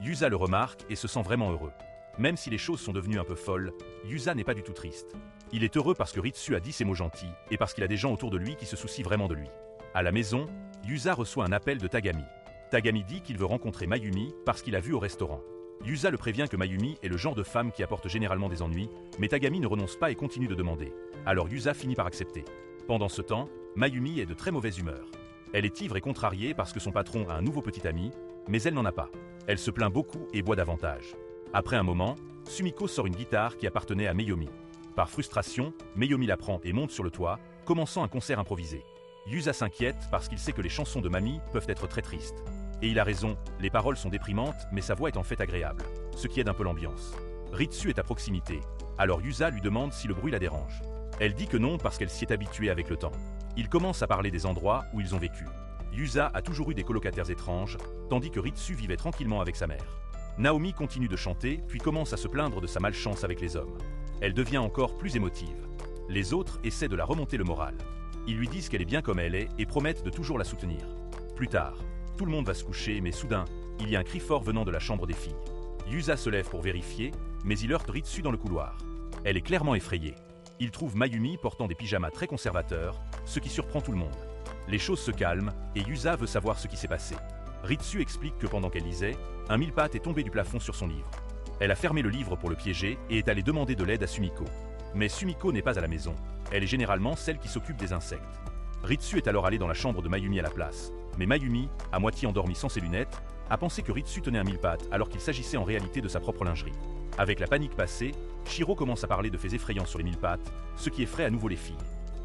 Speaker 1: Yusa le remarque et se sent vraiment heureux. Même si les choses sont devenues un peu folles, Yusa n'est pas du tout triste. Il est heureux parce que Ritsu a dit ces mots gentils et parce qu'il a des gens autour de lui qui se soucient vraiment de lui. À la maison, Yusa reçoit un appel de Tagami. Tagami dit qu'il veut rencontrer Mayumi parce qu'il a vu au restaurant. Yusa le prévient que Mayumi est le genre de femme qui apporte généralement des ennuis, mais Tagami ne renonce pas et continue de demander. Alors Yusa finit par accepter. Pendant ce temps, Mayumi est de très mauvaise humeur. Elle est ivre et contrariée parce que son patron a un nouveau petit ami, mais elle n'en a pas. Elle se plaint beaucoup et boit davantage. Après un moment, Sumiko sort une guitare qui appartenait à Mayumi. Par frustration, Mayumi la prend et monte sur le toit, commençant un concert improvisé. Yusa s'inquiète parce qu'il sait que les chansons de Mami peuvent être très tristes. Et il a raison, les paroles sont déprimantes, mais sa voix est en fait agréable, ce qui aide un peu l'ambiance. Ritsu est à proximité, alors Yusa lui demande si le bruit la dérange. Elle dit que non parce qu'elle s'y est habituée avec le temps. Ils commencent à parler des endroits où ils ont vécu. Yusa a toujours eu des colocataires étranges, tandis que Ritsu vivait tranquillement avec sa mère. Naomi continue de chanter, puis commence à se plaindre de sa malchance avec les hommes. Elle devient encore plus émotive. Les autres essaient de la remonter le moral. Ils lui disent qu'elle est bien comme elle est et promettent de toujours la soutenir. Plus tard, tout le monde va se coucher, mais soudain, il y a un cri fort venant de la chambre des filles. Yusa se lève pour vérifier, mais il heurte Ritsu dans le couloir. Elle est clairement effrayée. Il trouve Mayumi portant des pyjamas très conservateurs, ce qui surprend tout le monde. Les choses se calment et Yusa veut savoir ce qui s'est passé. Ritsu explique que pendant qu'elle lisait, un mille-pattes est tombé du plafond sur son livre. Elle a fermé le livre pour le piéger et est allée demander de l'aide à Sumiko. Mais Sumiko n'est pas à la maison. Elle est généralement celle qui s'occupe des insectes. Ritsu est alors allé dans la chambre de Mayumi à la place. Mais Mayumi, à moitié endormie sans ses lunettes, a pensé que Ritsu tenait un mille-pattes alors qu'il s'agissait en réalité de sa propre lingerie. Avec la panique passée, Shiro commence à parler de faits effrayants sur les mille-pattes, ce qui effraie à nouveau les filles.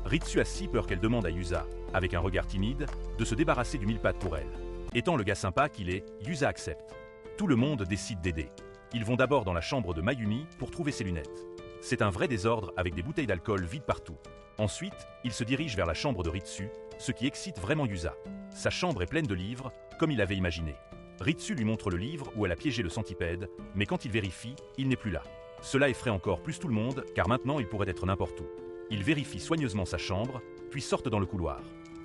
Speaker 1: Ritsu a si peur qu'elle demande à Yusa, avec un regard timide, de se débarrasser du mille-pattes pour elle. Étant le gars sympa qu'il est, Yusa accepte. Tout le monde décide d'aider. Ils vont d'abord dans la chambre de Mayumi pour trouver ses lunettes. C'est un vrai désordre avec des bouteilles d'alcool vides partout. Ensuite, ils se dirigent vers la chambre de Ritsu, ce qui excite vraiment Yusa. Sa chambre est pleine de livres, comme il l'avait imaginé. Ritsu lui montre le livre où elle a piégé le centipède, mais quand il vérifie, il n'est plus là. Cela effraie encore plus tout le monde, car maintenant il pourrait être n'importe où. Il vérifie soigneusement sa chambre, puis sortent dans le couloir.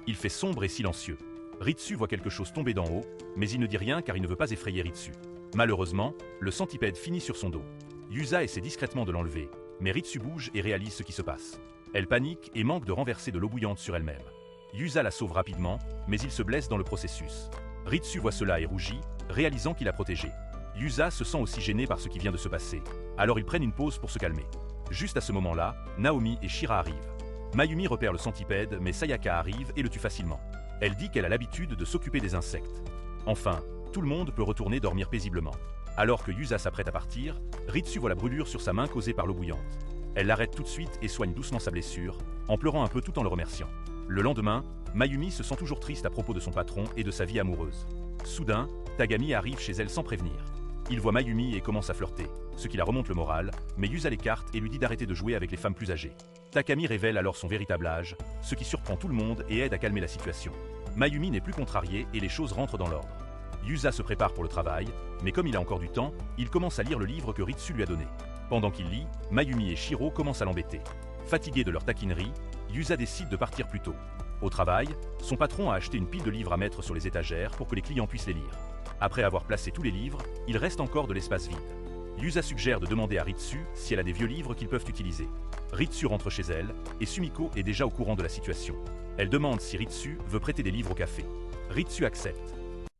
Speaker 1: Il fait sombre et silencieux. Ritsu voit quelque chose tomber d'en haut, mais il ne dit rien car il ne veut pas effrayer Ritsu. Malheureusement, le centipède finit sur son dos. Yusa essaie discrètement de l'enlever, mais Ritsu bouge et réalise ce qui se passe. Elle panique et manque de renverser de l'eau bouillante sur elle-même. Yusa la sauve rapidement, mais il se blesse dans le processus. Ritsu voit cela et rougit, réalisant qu'il a protégé. Yusa se sent aussi gêné par ce qui vient de se passer, alors ils prennent une pause pour se calmer. Juste à ce moment-là, Naomi et Shira arrivent. Mayumi repère le centipède, mais Sayaka arrive et le tue facilement. Elle dit qu'elle a l'habitude de s'occuper des insectes. Enfin, tout le monde peut retourner dormir paisiblement. Alors que Yusa s'apprête à partir, Ritsu voit la brûlure sur sa main causée par l'eau bouillante. Elle l'arrête tout de suite et soigne doucement sa blessure, en pleurant un peu tout en le remerciant. Le lendemain, Mayumi se sent toujours triste à propos de son patron et de sa vie amoureuse. Soudain, Tagami arrive chez elle sans prévenir. Il voit Mayumi et commence à flirter, ce qui la remonte le moral, mais Yusa l'écarte et lui dit d'arrêter de jouer avec les femmes plus âgées. Takami révèle alors son véritable âge, ce qui surprend tout le monde et aide à calmer la situation. Mayumi n'est plus contrariée et les choses rentrent dans l'ordre. Yusa se prépare pour le travail, mais comme il a encore du temps, il commence à lire le livre que Ritsu lui a donné. Pendant qu'il lit, Mayumi et Shiro commencent à l'embêter. Fatigués de leur taquinerie, Yusa décide de partir plus tôt. Au travail, son patron a acheté une pile de livres à mettre sur les étagères pour que les clients puissent les lire. Après avoir placé tous les livres, il reste encore de l'espace vide. Yusa suggère de demander à Ritsu si elle a des vieux livres qu'ils peuvent utiliser. Ritsu rentre chez elle, et Sumiko est déjà au courant de la situation. Elle demande si Ritsu veut prêter des livres au café. Ritsu accepte.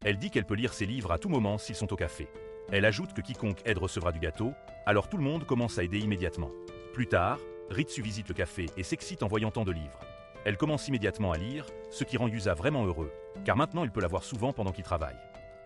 Speaker 1: Elle dit qu'elle peut lire ses livres à tout moment s'ils sont au café. Elle ajoute que quiconque aide recevra du gâteau, alors tout le monde commence à aider immédiatement. Plus tard, Ritsu visite le café et s'excite en voyant tant de livres. Elle commence immédiatement à lire, ce qui rend Yusa vraiment heureux, car maintenant il peut la voir souvent pendant qu'il travaille.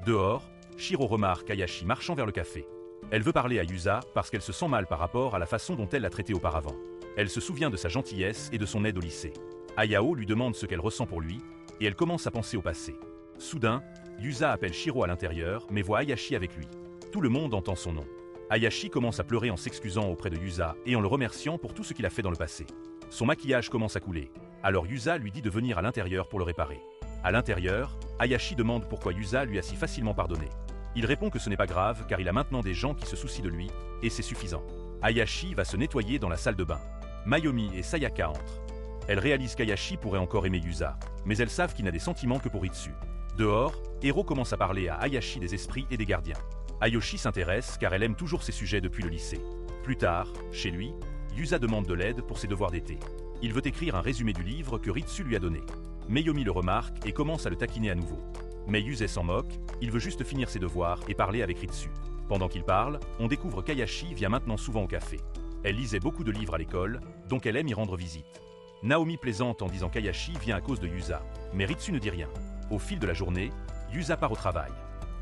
Speaker 1: Dehors, Shiro remarque Hayashi marchant vers le café. Elle veut parler à Yusa parce qu'elle se sent mal par rapport à la façon dont elle l'a traité auparavant. Elle se souvient de sa gentillesse et de son aide au lycée. Ayao lui demande ce qu'elle ressent pour lui, et elle commence à penser au passé. Soudain, Yusa appelle Shiro à l'intérieur, mais voit Hayashi avec lui. Tout le monde entend son nom. Hayashi commence à pleurer en s'excusant auprès de Yusa et en le remerciant pour tout ce qu'il a fait dans le passé. Son maquillage commence à couler, alors Yusa lui dit de venir à l'intérieur pour le réparer. À l'intérieur, Hayashi demande pourquoi Yusa lui a si facilement pardonné. Il répond que ce n'est pas grave car il a maintenant des gens qui se soucient de lui, et c'est suffisant. Hayashi va se nettoyer dans la salle de bain. Mayumi et Sayaka entrent. Elles réalisent qu'Hayashi pourrait encore aimer Yusa, mais elles savent qu'il n'a des sentiments que pour Ritsu. Dehors, Hiro commence à parler à Hayashi des esprits et des gardiens. Ayoshi s'intéresse car elle aime toujours ces sujets depuis le lycée. Plus tard, chez lui, Yusa demande de l'aide pour ses devoirs d'été. Il veut écrire un résumé du livre que Ritsu lui a donné. Mayumi le remarque et commence à le taquiner à nouveau. Mais Yusa s'en moque, il veut juste finir ses devoirs et parler avec Ritsu. Pendant qu'il parle, on découvre qu'Hayashi vient maintenant souvent au café. Elle lisait beaucoup de livres à l'école, donc elle aime y rendre visite. Naomi plaisante en disant qu'Hayashi vient à cause de Yusa, mais Ritsu ne dit rien. Au fil de la journée, Yusa part au travail.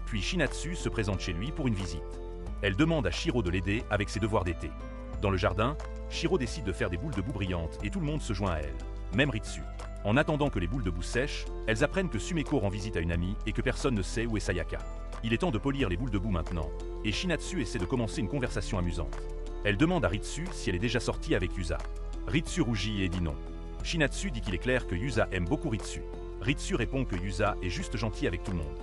Speaker 1: Puis Shinatsu se présente chez lui pour une visite. Elle demande à Shiro de l'aider avec ses devoirs d'été. Dans le jardin, Shiro décide de faire des boules de boue brillantes et tout le monde se joint à elle, même Ritsu. En attendant que les boules de boue sèchent, elles apprennent que Sumeko rend visite à une amie et que personne ne sait où est Sayaka. Il est temps de polir les boules de boue maintenant, et Shinatsu essaie de commencer une conversation amusante. Elle demande à Ritsu si elle est déjà sortie avec Yusa. Ritsu rougit et dit non. Shinatsu dit qu'il est clair que Yusa aime beaucoup Ritsu. Ritsu répond que Yusa est juste gentil avec tout le monde,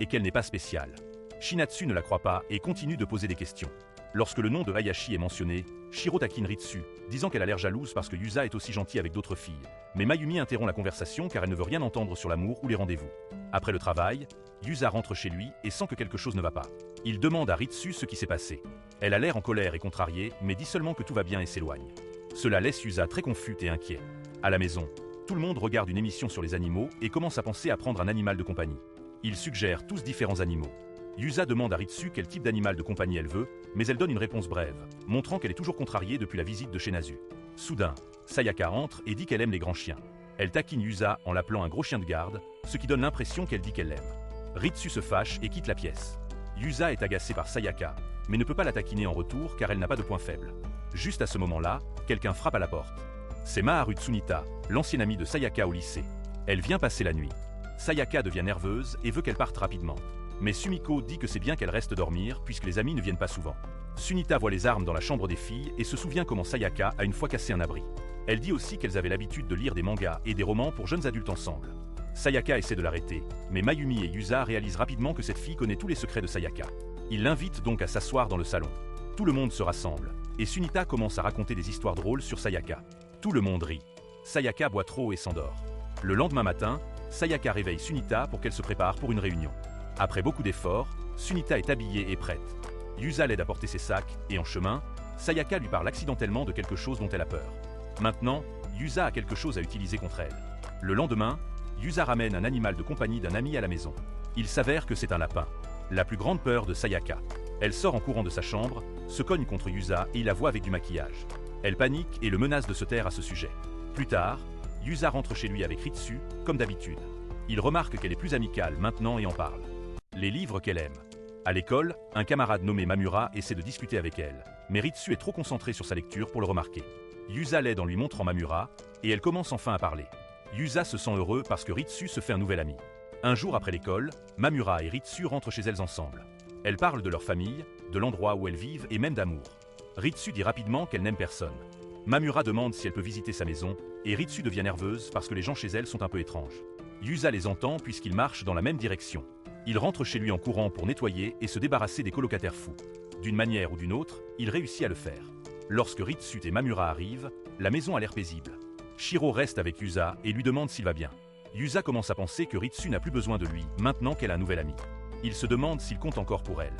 Speaker 1: et qu'elle n'est pas spéciale. Shinatsu ne la croit pas et continue de poser des questions. Lorsque le nom de Hayashi est mentionné, Shiro taquine Ritsu, disant qu'elle a l'air jalouse parce que Yusa est aussi gentil avec d'autres filles. Mais Mayumi interrompt la conversation car elle ne veut rien entendre sur l'amour ou les rendez-vous. Après le travail, Yusa rentre chez lui et sent que quelque chose ne va pas. Il demande à Ritsu ce qui s'est passé. Elle a l'air en colère et contrariée, mais dit seulement que tout va bien et s'éloigne. Cela laisse Yusa très confus et inquiet. À la maison, tout le monde regarde une émission sur les animaux et commence à penser à prendre un animal de compagnie. Ils suggèrent tous différents animaux. Yusa demande à Ritsu quel type d'animal de compagnie elle veut, mais elle donne une réponse brève, montrant qu'elle est toujours contrariée depuis la visite de chez Nasu. Soudain, Sayaka entre et dit qu'elle aime les grands chiens. Elle taquine Yusa en l'appelant un gros chien de garde, ce qui donne l'impression qu'elle dit qu'elle l'aime. Ritsu se fâche et quitte la pièce. Yusa est agacée par Sayaka, mais ne peut pas la taquiner en retour car elle n'a pas de point faible. Juste à ce moment-là, quelqu'un frappe à la porte. C'est Maharu Tsunita, l'ancienne amie de Sayaka au lycée. Elle vient passer la nuit. Sayaka devient nerveuse et veut qu'elle parte rapidement. Mais Sumiko dit que c'est bien qu'elle reste dormir puisque les amis ne viennent pas souvent. Tsunita voit les armes dans la chambre des filles et se souvient comment Sayaka a une fois cassé un abri. Elle dit aussi qu'elles avaient l'habitude de lire des mangas et des romans pour jeunes adultes ensemble. Sayaka essaie de l'arrêter, mais Mayumi et Yusa réalisent rapidement que cette fille connaît tous les secrets de Sayaka. Ils l'invitent donc à s'asseoir dans le salon. Tout le monde se rassemble, et Tsunita commence à raconter des histoires drôles sur Sayaka. Tout le monde rit. Sayaka boit trop et s'endort. Le lendemain matin, Sayaka réveille Tsunita pour qu'elle se prépare pour une réunion. Après beaucoup d'efforts, Tsunita est habillée et prête. Yusa l'aide à porter ses sacs, et en chemin, Sayaka lui parle accidentellement de quelque chose dont elle a peur. Maintenant, Yusa a quelque chose à utiliser contre elle. Le lendemain, Yusa ramène un animal de compagnie d'un ami à la maison. Il s'avère que c'est un lapin. La plus grande peur de Sayaka. Elle sort en courant de sa chambre, se cogne contre Yusa et il la voit avec du maquillage. Elle panique et le menace de se taire à ce sujet. Plus tard, Yusa rentre chez lui avec Ritsu, comme d'habitude. Il remarque qu'elle est plus amicale maintenant et en parle. Les livres qu'elle aime. À l'école, un camarade nommé Mamura essaie de discuter avec elle, mais Ritsu est trop concentré sur sa lecture pour le remarquer. Yusa l'aide en lui montrant Mamura, et elle commence enfin à parler. Yusa se sent heureux parce que Ritsu se fait un nouvel ami. Un jour après l'école, Mamura et Ritsu rentrent chez elles ensemble. Elles parlent de leur famille, de l'endroit où elles vivent et même d'amour. Ritsu dit rapidement qu'elle n'aime personne. Mamura demande si elle peut visiter sa maison, et Ritsu devient nerveuse parce que les gens chez elle sont un peu étranges. Yusa les entend puisqu'ils marchent dans la même direction. Il rentre chez lui en courant pour nettoyer et se débarrasser des colocataires fous. D'une manière ou d'une autre, il réussit à le faire. Lorsque Ritsu et Mamura arrivent, la maison a l'air paisible. Shiro reste avec Yusa et lui demande s'il va bien. Yusa commence à penser que Ritsu n'a plus besoin de lui maintenant qu'elle a un nouvel ami. Il se demande s'il compte encore pour elle.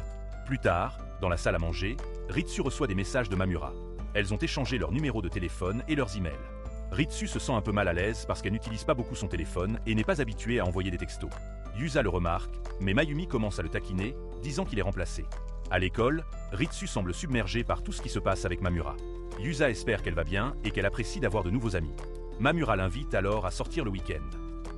Speaker 1: Plus tard, dans la salle à manger, Ritsu reçoit des messages de Mamura. Elles ont échangé leurs numéros de téléphone et leurs emails. Ritsu se sent un peu mal à l'aise parce qu'elle n'utilise pas beaucoup son téléphone et n'est pas habituée à envoyer des textos. Yusa le remarque, mais Mayumi commence à le taquiner, disant qu'il est remplacé. À l'école, Ritsu semble submergée par tout ce qui se passe avec Mamura. Yusa espère qu'elle va bien et qu'elle apprécie d'avoir de nouveaux amis. Mamura l'invite alors à sortir le week-end.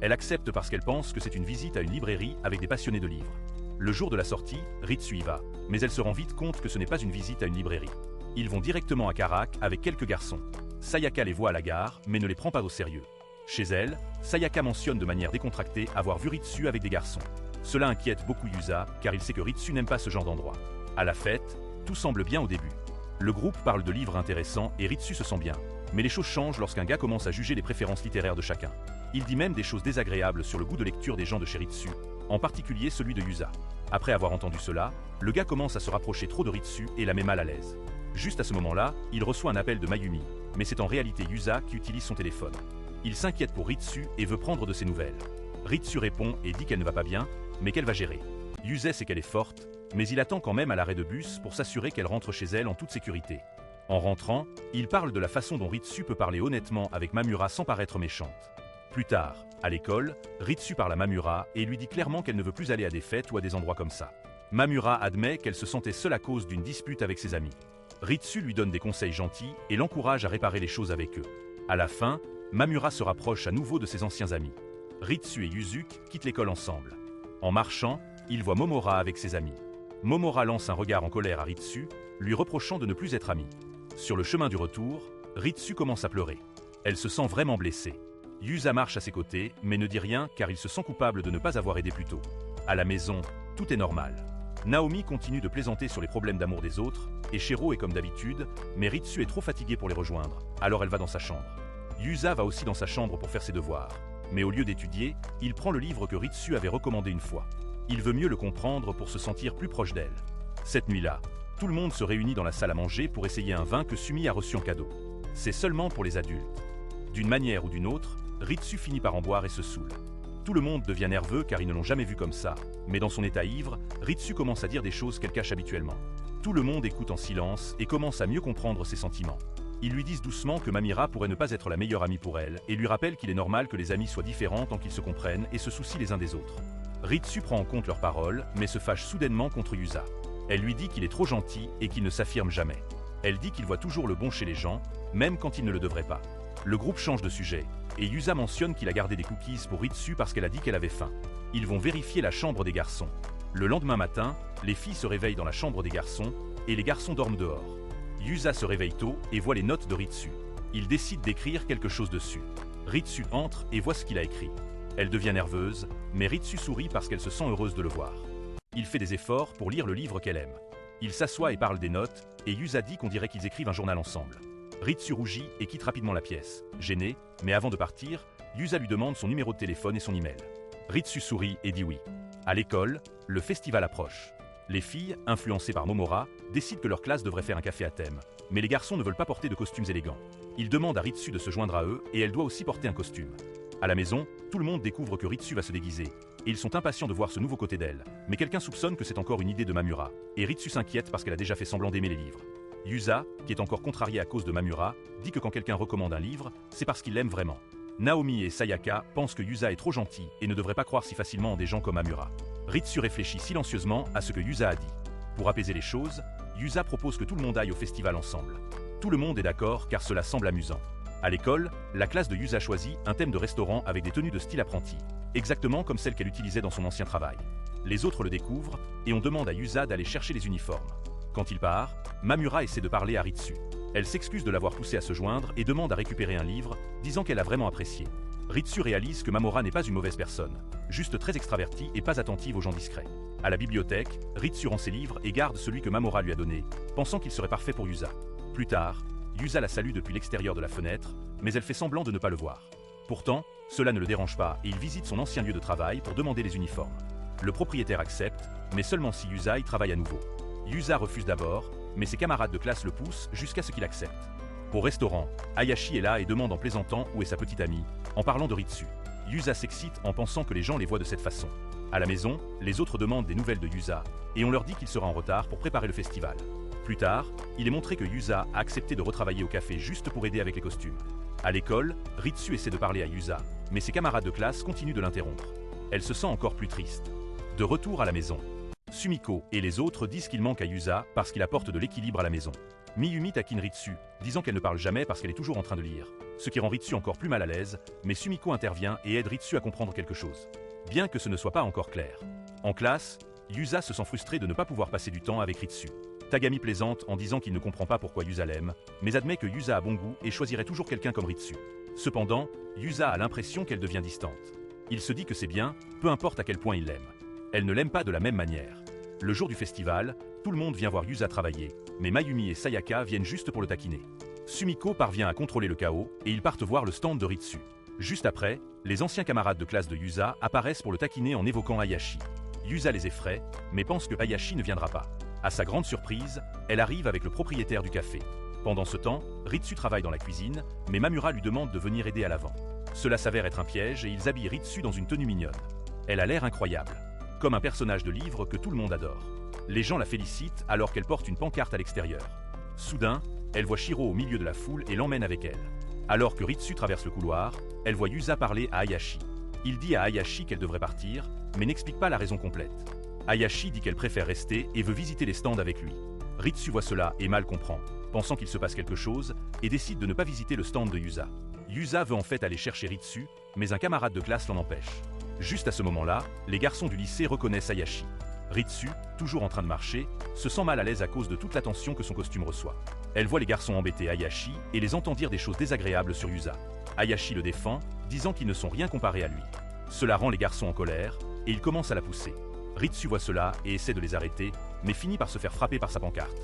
Speaker 1: Elle accepte parce qu'elle pense que c'est une visite à une librairie avec des passionnés de livres. Le jour de la sortie, Ritsu y va, mais elle se rend vite compte que ce n'est pas une visite à une librairie. Ils vont directement à Karak avec quelques garçons. Sayaka les voit à la gare, mais ne les prend pas au sérieux. Chez elle, Sayaka mentionne de manière décontractée avoir vu Ritsu avec des garçons. Cela inquiète beaucoup Yusa, car il sait que Ritsu n'aime pas ce genre d'endroit. À la fête, tout semble bien au début. Le groupe parle de livres intéressants et Ritsu se sent bien. Mais les choses changent lorsqu'un gars commence à juger les préférences littéraires de chacun. Il dit même des choses désagréables sur le goût de lecture des gens de chez Ritsu, en particulier celui de Yusa. Après avoir entendu cela, le gars commence à se rapprocher trop de Ritsu et la met mal à l'aise. Juste à ce moment-là, il reçoit un appel de Mayumi, mais c'est en réalité Yusa qui utilise son téléphone. Il s'inquiète pour Ritsu et veut prendre de ses nouvelles. Ritsu répond et dit qu'elle ne va pas bien, mais qu'elle va gérer. Yusa sait qu'elle est forte, mais il attend quand même à l'arrêt de bus pour s'assurer qu'elle rentre chez elle en toute sécurité. En rentrant, il parle de la façon dont Ritsu peut parler honnêtement avec Mamura sans paraître méchante. Plus tard, à l'école, Ritsu parle à Mamura et lui dit clairement qu'elle ne veut plus aller à des fêtes ou à des endroits comme ça. Mamura admet qu'elle se sentait seule à cause d'une dispute avec ses amis. Ritsu lui donne des conseils gentils et l'encourage à réparer les choses avec eux. À la fin, Mamura se rapproche à nouveau de ses anciens amis. Ritsu et Yuzuki quittent l'école ensemble. En marchant, il voit Momora avec ses amis. Momora lance un regard en colère à Ritsu, lui reprochant de ne plus être amie. Sur le chemin du retour, Ritsu commence à pleurer. Elle se sent vraiment blessée. Yusa marche à ses côtés, mais ne dit rien car il se sent coupable de ne pas avoir aidé plus tôt. À la maison, tout est normal. Naomi continue de plaisanter sur les problèmes d'amour des autres, et Shiro est comme d'habitude, mais Ritsu est trop fatiguée pour les rejoindre, alors elle va dans sa chambre. Yusa va aussi dans sa chambre pour faire ses devoirs, mais au lieu d'étudier, il prend le livre que Ritsu avait recommandé une fois. Il veut mieux le comprendre pour se sentir plus proche d'elle. Cette nuit-là, tout le monde se réunit dans la salle à manger pour essayer un vin que Sumi a reçu en cadeau. C'est seulement pour les adultes. D'une manière ou d'une autre, Ritsu finit par en boire et se saoule. Tout le monde devient nerveux car ils ne l'ont jamais vu comme ça, mais dans son état ivre, Ritsu commence à dire des choses qu'elle cache habituellement. Tout le monde écoute en silence et commence à mieux comprendre ses sentiments. Ils lui disent doucement que Mamira pourrait ne pas être la meilleure amie pour elle et lui rappellent qu'il est normal que les amis soient différents tant qu'ils se comprennent et se soucient les uns des autres. Ritsu prend en compte leurs paroles, mais se fâche soudainement contre Yusa. Elle lui dit qu'il est trop gentil et qu'il ne s'affirme jamais. Elle dit qu'il voit toujours le bon chez les gens, même quand il ne le devrait pas. Le groupe change de sujet, et Yusa mentionne qu'il a gardé des cookies pour Ritsu parce qu'elle a dit qu'elle avait faim. Ils vont vérifier la chambre des garçons. Le lendemain matin, les filles se réveillent dans la chambre des garçons, et les garçons dorment dehors. Yusa se réveille tôt et voit les notes de Ritsu. Il décide d'écrire quelque chose dessus. Ritsu entre et voit ce qu'il a écrit. Elle devient nerveuse, mais Ritsu sourit parce qu'elle se sent heureuse de le voir. Il fait des efforts pour lire le livre qu'elle aime. Il s'assoit et parle des notes, et Yusa dit qu'on dirait qu'ils écrivent un journal ensemble. Ritsu rougit et quitte rapidement la pièce, gêné, mais avant de partir, Yusa lui demande son numéro de téléphone et son email. Ritsu sourit et dit oui. À l'école, le festival approche. Les filles, influencées par Momora, décident que leur classe devrait faire un café à thème. Mais les garçons ne veulent pas porter de costumes élégants. Ils demandent à Ritsu de se joindre à eux et elle doit aussi porter un costume. À la maison, tout le monde découvre que Ritsu va se déguiser. Et ils sont impatients de voir ce nouveau côté d'elle. Mais quelqu'un soupçonne que c'est encore une idée de Mamura. Et Ritsu s'inquiète parce qu'elle a déjà fait semblant d'aimer les livres. Yusa, qui est encore contrariée à cause de Mamura, dit que quand quelqu'un recommande un livre, c'est parce qu'il l'aime vraiment. Naomi et Sayaka pensent que Yusa est trop gentil et ne devrait pas croire si facilement en des gens comme Mamura. Ritsu réfléchit silencieusement à ce que Yusa a dit. Pour apaiser les choses, Yusa propose que tout le monde aille au festival ensemble. Tout le monde est d'accord car cela semble amusant. À l'école, la classe de Yusa choisit un thème de restaurant avec des tenues de style apprenti, exactement comme celle qu'elle utilisait dans son ancien travail. Les autres le découvrent et on demande à Yusa d'aller chercher les uniformes. Quand il part, Mamura essaie de parler à Ritsu. Elle s'excuse de l'avoir poussé à se joindre et demande à récupérer un livre, disant qu'elle a vraiment apprécié. Ritsu réalise que Mamura n'est pas une mauvaise personne, juste très extravertie et pas attentive aux gens discrets. À la bibliothèque, Ritsu rend ses livres et garde celui que Mamura lui a donné, pensant qu'il serait parfait pour Yusa. Plus tard, Yusa la salue depuis l'extérieur de la fenêtre, mais elle fait semblant de ne pas le voir. Pourtant, cela ne le dérange pas et il visite son ancien lieu de travail pour demander les uniformes. Le propriétaire accepte, mais seulement si Yusa y travaille à nouveau. Yusa refuse d'abord, mais ses camarades de classe le poussent jusqu'à ce qu'il accepte. Au restaurant, Hayashi est là et demande en plaisantant où est sa petite amie, en parlant de Ritsu. Yusa s'excite en pensant que les gens les voient de cette façon. À la maison, les autres demandent des nouvelles de Yusa, et on leur dit qu'il sera en retard pour préparer le festival. Plus tard, il est montré que Yusa a accepté de retravailler au café juste pour aider avec les costumes. À l'école, Ritsu essaie de parler à Yusa, mais ses camarades de classe continuent de l'interrompre. Elle se sent encore plus triste. De retour à la maison, Sumiko et les autres disent qu'il manque à Yusa parce qu'il apporte de l'équilibre à la maison. Miyumi taquine Ritsu, disant qu'elle ne parle jamais parce qu'elle est toujours en train de lire, ce qui rend Ritsu encore plus mal à l'aise, mais Sumiko intervient et aide Ritsu à comprendre quelque chose. Bien que ce ne soit pas encore clair. En classe, Yusa se sent frustré de ne pas pouvoir passer du temps avec Ritsu. Tagami plaisante en disant qu'il ne comprend pas pourquoi Yusa l'aime, mais admet que Yusa a bon goût et choisirait toujours quelqu'un comme Ritsu. Cependant, Yusa a l'impression qu'elle devient distante. Il se dit que c'est bien, peu importe à quel point il l'aime. Elle ne l'aime pas de la même manière. Le jour du festival, tout le monde vient voir Yusa travailler, mais Mayumi et Sayaka viennent juste pour le taquiner. Sumiko parvient à contrôler le chaos et ils partent voir le stand de Ritsu. Juste après, les anciens camarades de classe de Yusa apparaissent pour le taquiner en évoquant Hayashi. Yusa les effraie, mais pense que Hayashi ne viendra pas. À sa grande surprise, elle arrive avec le propriétaire du café. Pendant ce temps, Ritsu travaille dans la cuisine, mais Mamura lui demande de venir aider à l'avant. Cela s'avère être un piège et ils habillent Ritsu dans une tenue mignonne. Elle a l'air incroyable, comme un personnage de livre que tout le monde adore. Les gens la félicitent alors qu'elle porte une pancarte à l'extérieur. Soudain, elle voit Shiro au milieu de la foule et l'emmène avec elle. Alors que Ritsu traverse le couloir, elle voit Yusa parler à Hayashi. Il dit à Hayashi qu'elle devrait partir, mais n'explique pas la raison complète. Hayashi dit qu'elle préfère rester et veut visiter les stands avec lui. Ritsu voit cela et mal comprend, pensant qu'il se passe quelque chose, et décide de ne pas visiter le stand de Yusa. Yusa veut en fait aller chercher Ritsu, mais un camarade de classe l'en empêche. Juste à ce moment-là, les garçons du lycée reconnaissent Hayashi. Ritsu, toujours en train de marcher, se sent mal à l'aise à cause de toute l'attention que son costume reçoit. Elle voit les garçons embêter Hayashi et les entend dire des choses désagréables sur Yusa. Hayashi le défend, disant qu'ils ne sont rien comparés à lui. Cela rend les garçons en colère, et ils commencent à la pousser. Ritsu voit cela et essaie de les arrêter, mais finit par se faire frapper par sa pancarte.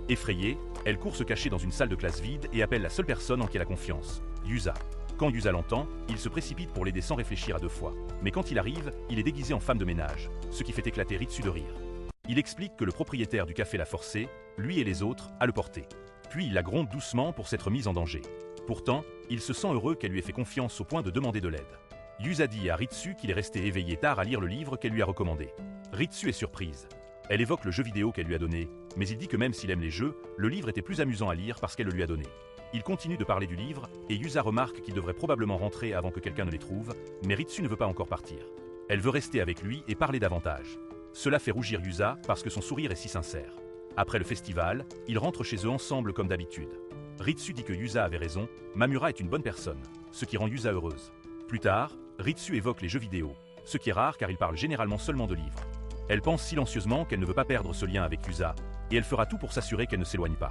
Speaker 1: Effrayée, elle court se cacher dans une salle de classe vide et appelle la seule personne en qui elle a confiance, Yusa. Quand Yusa l'entend, il se précipite pour l'aider sans réfléchir à deux fois. Mais quand il arrive, il est déguisé en femme de ménage, ce qui fait éclater Ritsu de rire. Il explique que le propriétaire du café l'a forcé, lui et les autres, à le porter. Puis il la gronde doucement pour s'être mise en danger. Pourtant, il se sent heureux qu'elle lui ait fait confiance au point de demander de l'aide. Yusa dit à Ritsu qu'il est resté éveillé tard à lire le livre qu'elle lui a recommandé. Ritsu est surprise. Elle évoque le jeu vidéo qu'elle lui a donné, mais il dit que même s'il aime les jeux, le livre était plus amusant à lire parce qu'elle le lui a donné. Il continue de parler du livre, et Yusa remarque qu'il devrait probablement rentrer avant que quelqu'un ne les trouve, mais Ritsu ne veut pas encore partir. Elle veut rester avec lui et parler davantage. Cela fait rougir Yusa parce que son sourire est si sincère. Après le festival, ils rentrent chez eux ensemble comme d'habitude. Ritsu dit que Yusa avait raison, Mamura est une bonne personne, ce qui rend Yusa heureuse. Plus tard, Ritsu évoque les jeux vidéo, ce qui est rare car il parle généralement seulement de livres. Elle pense silencieusement qu'elle ne veut pas perdre ce lien avec Yusa, et elle fera tout pour s'assurer qu'elle ne s'éloigne pas.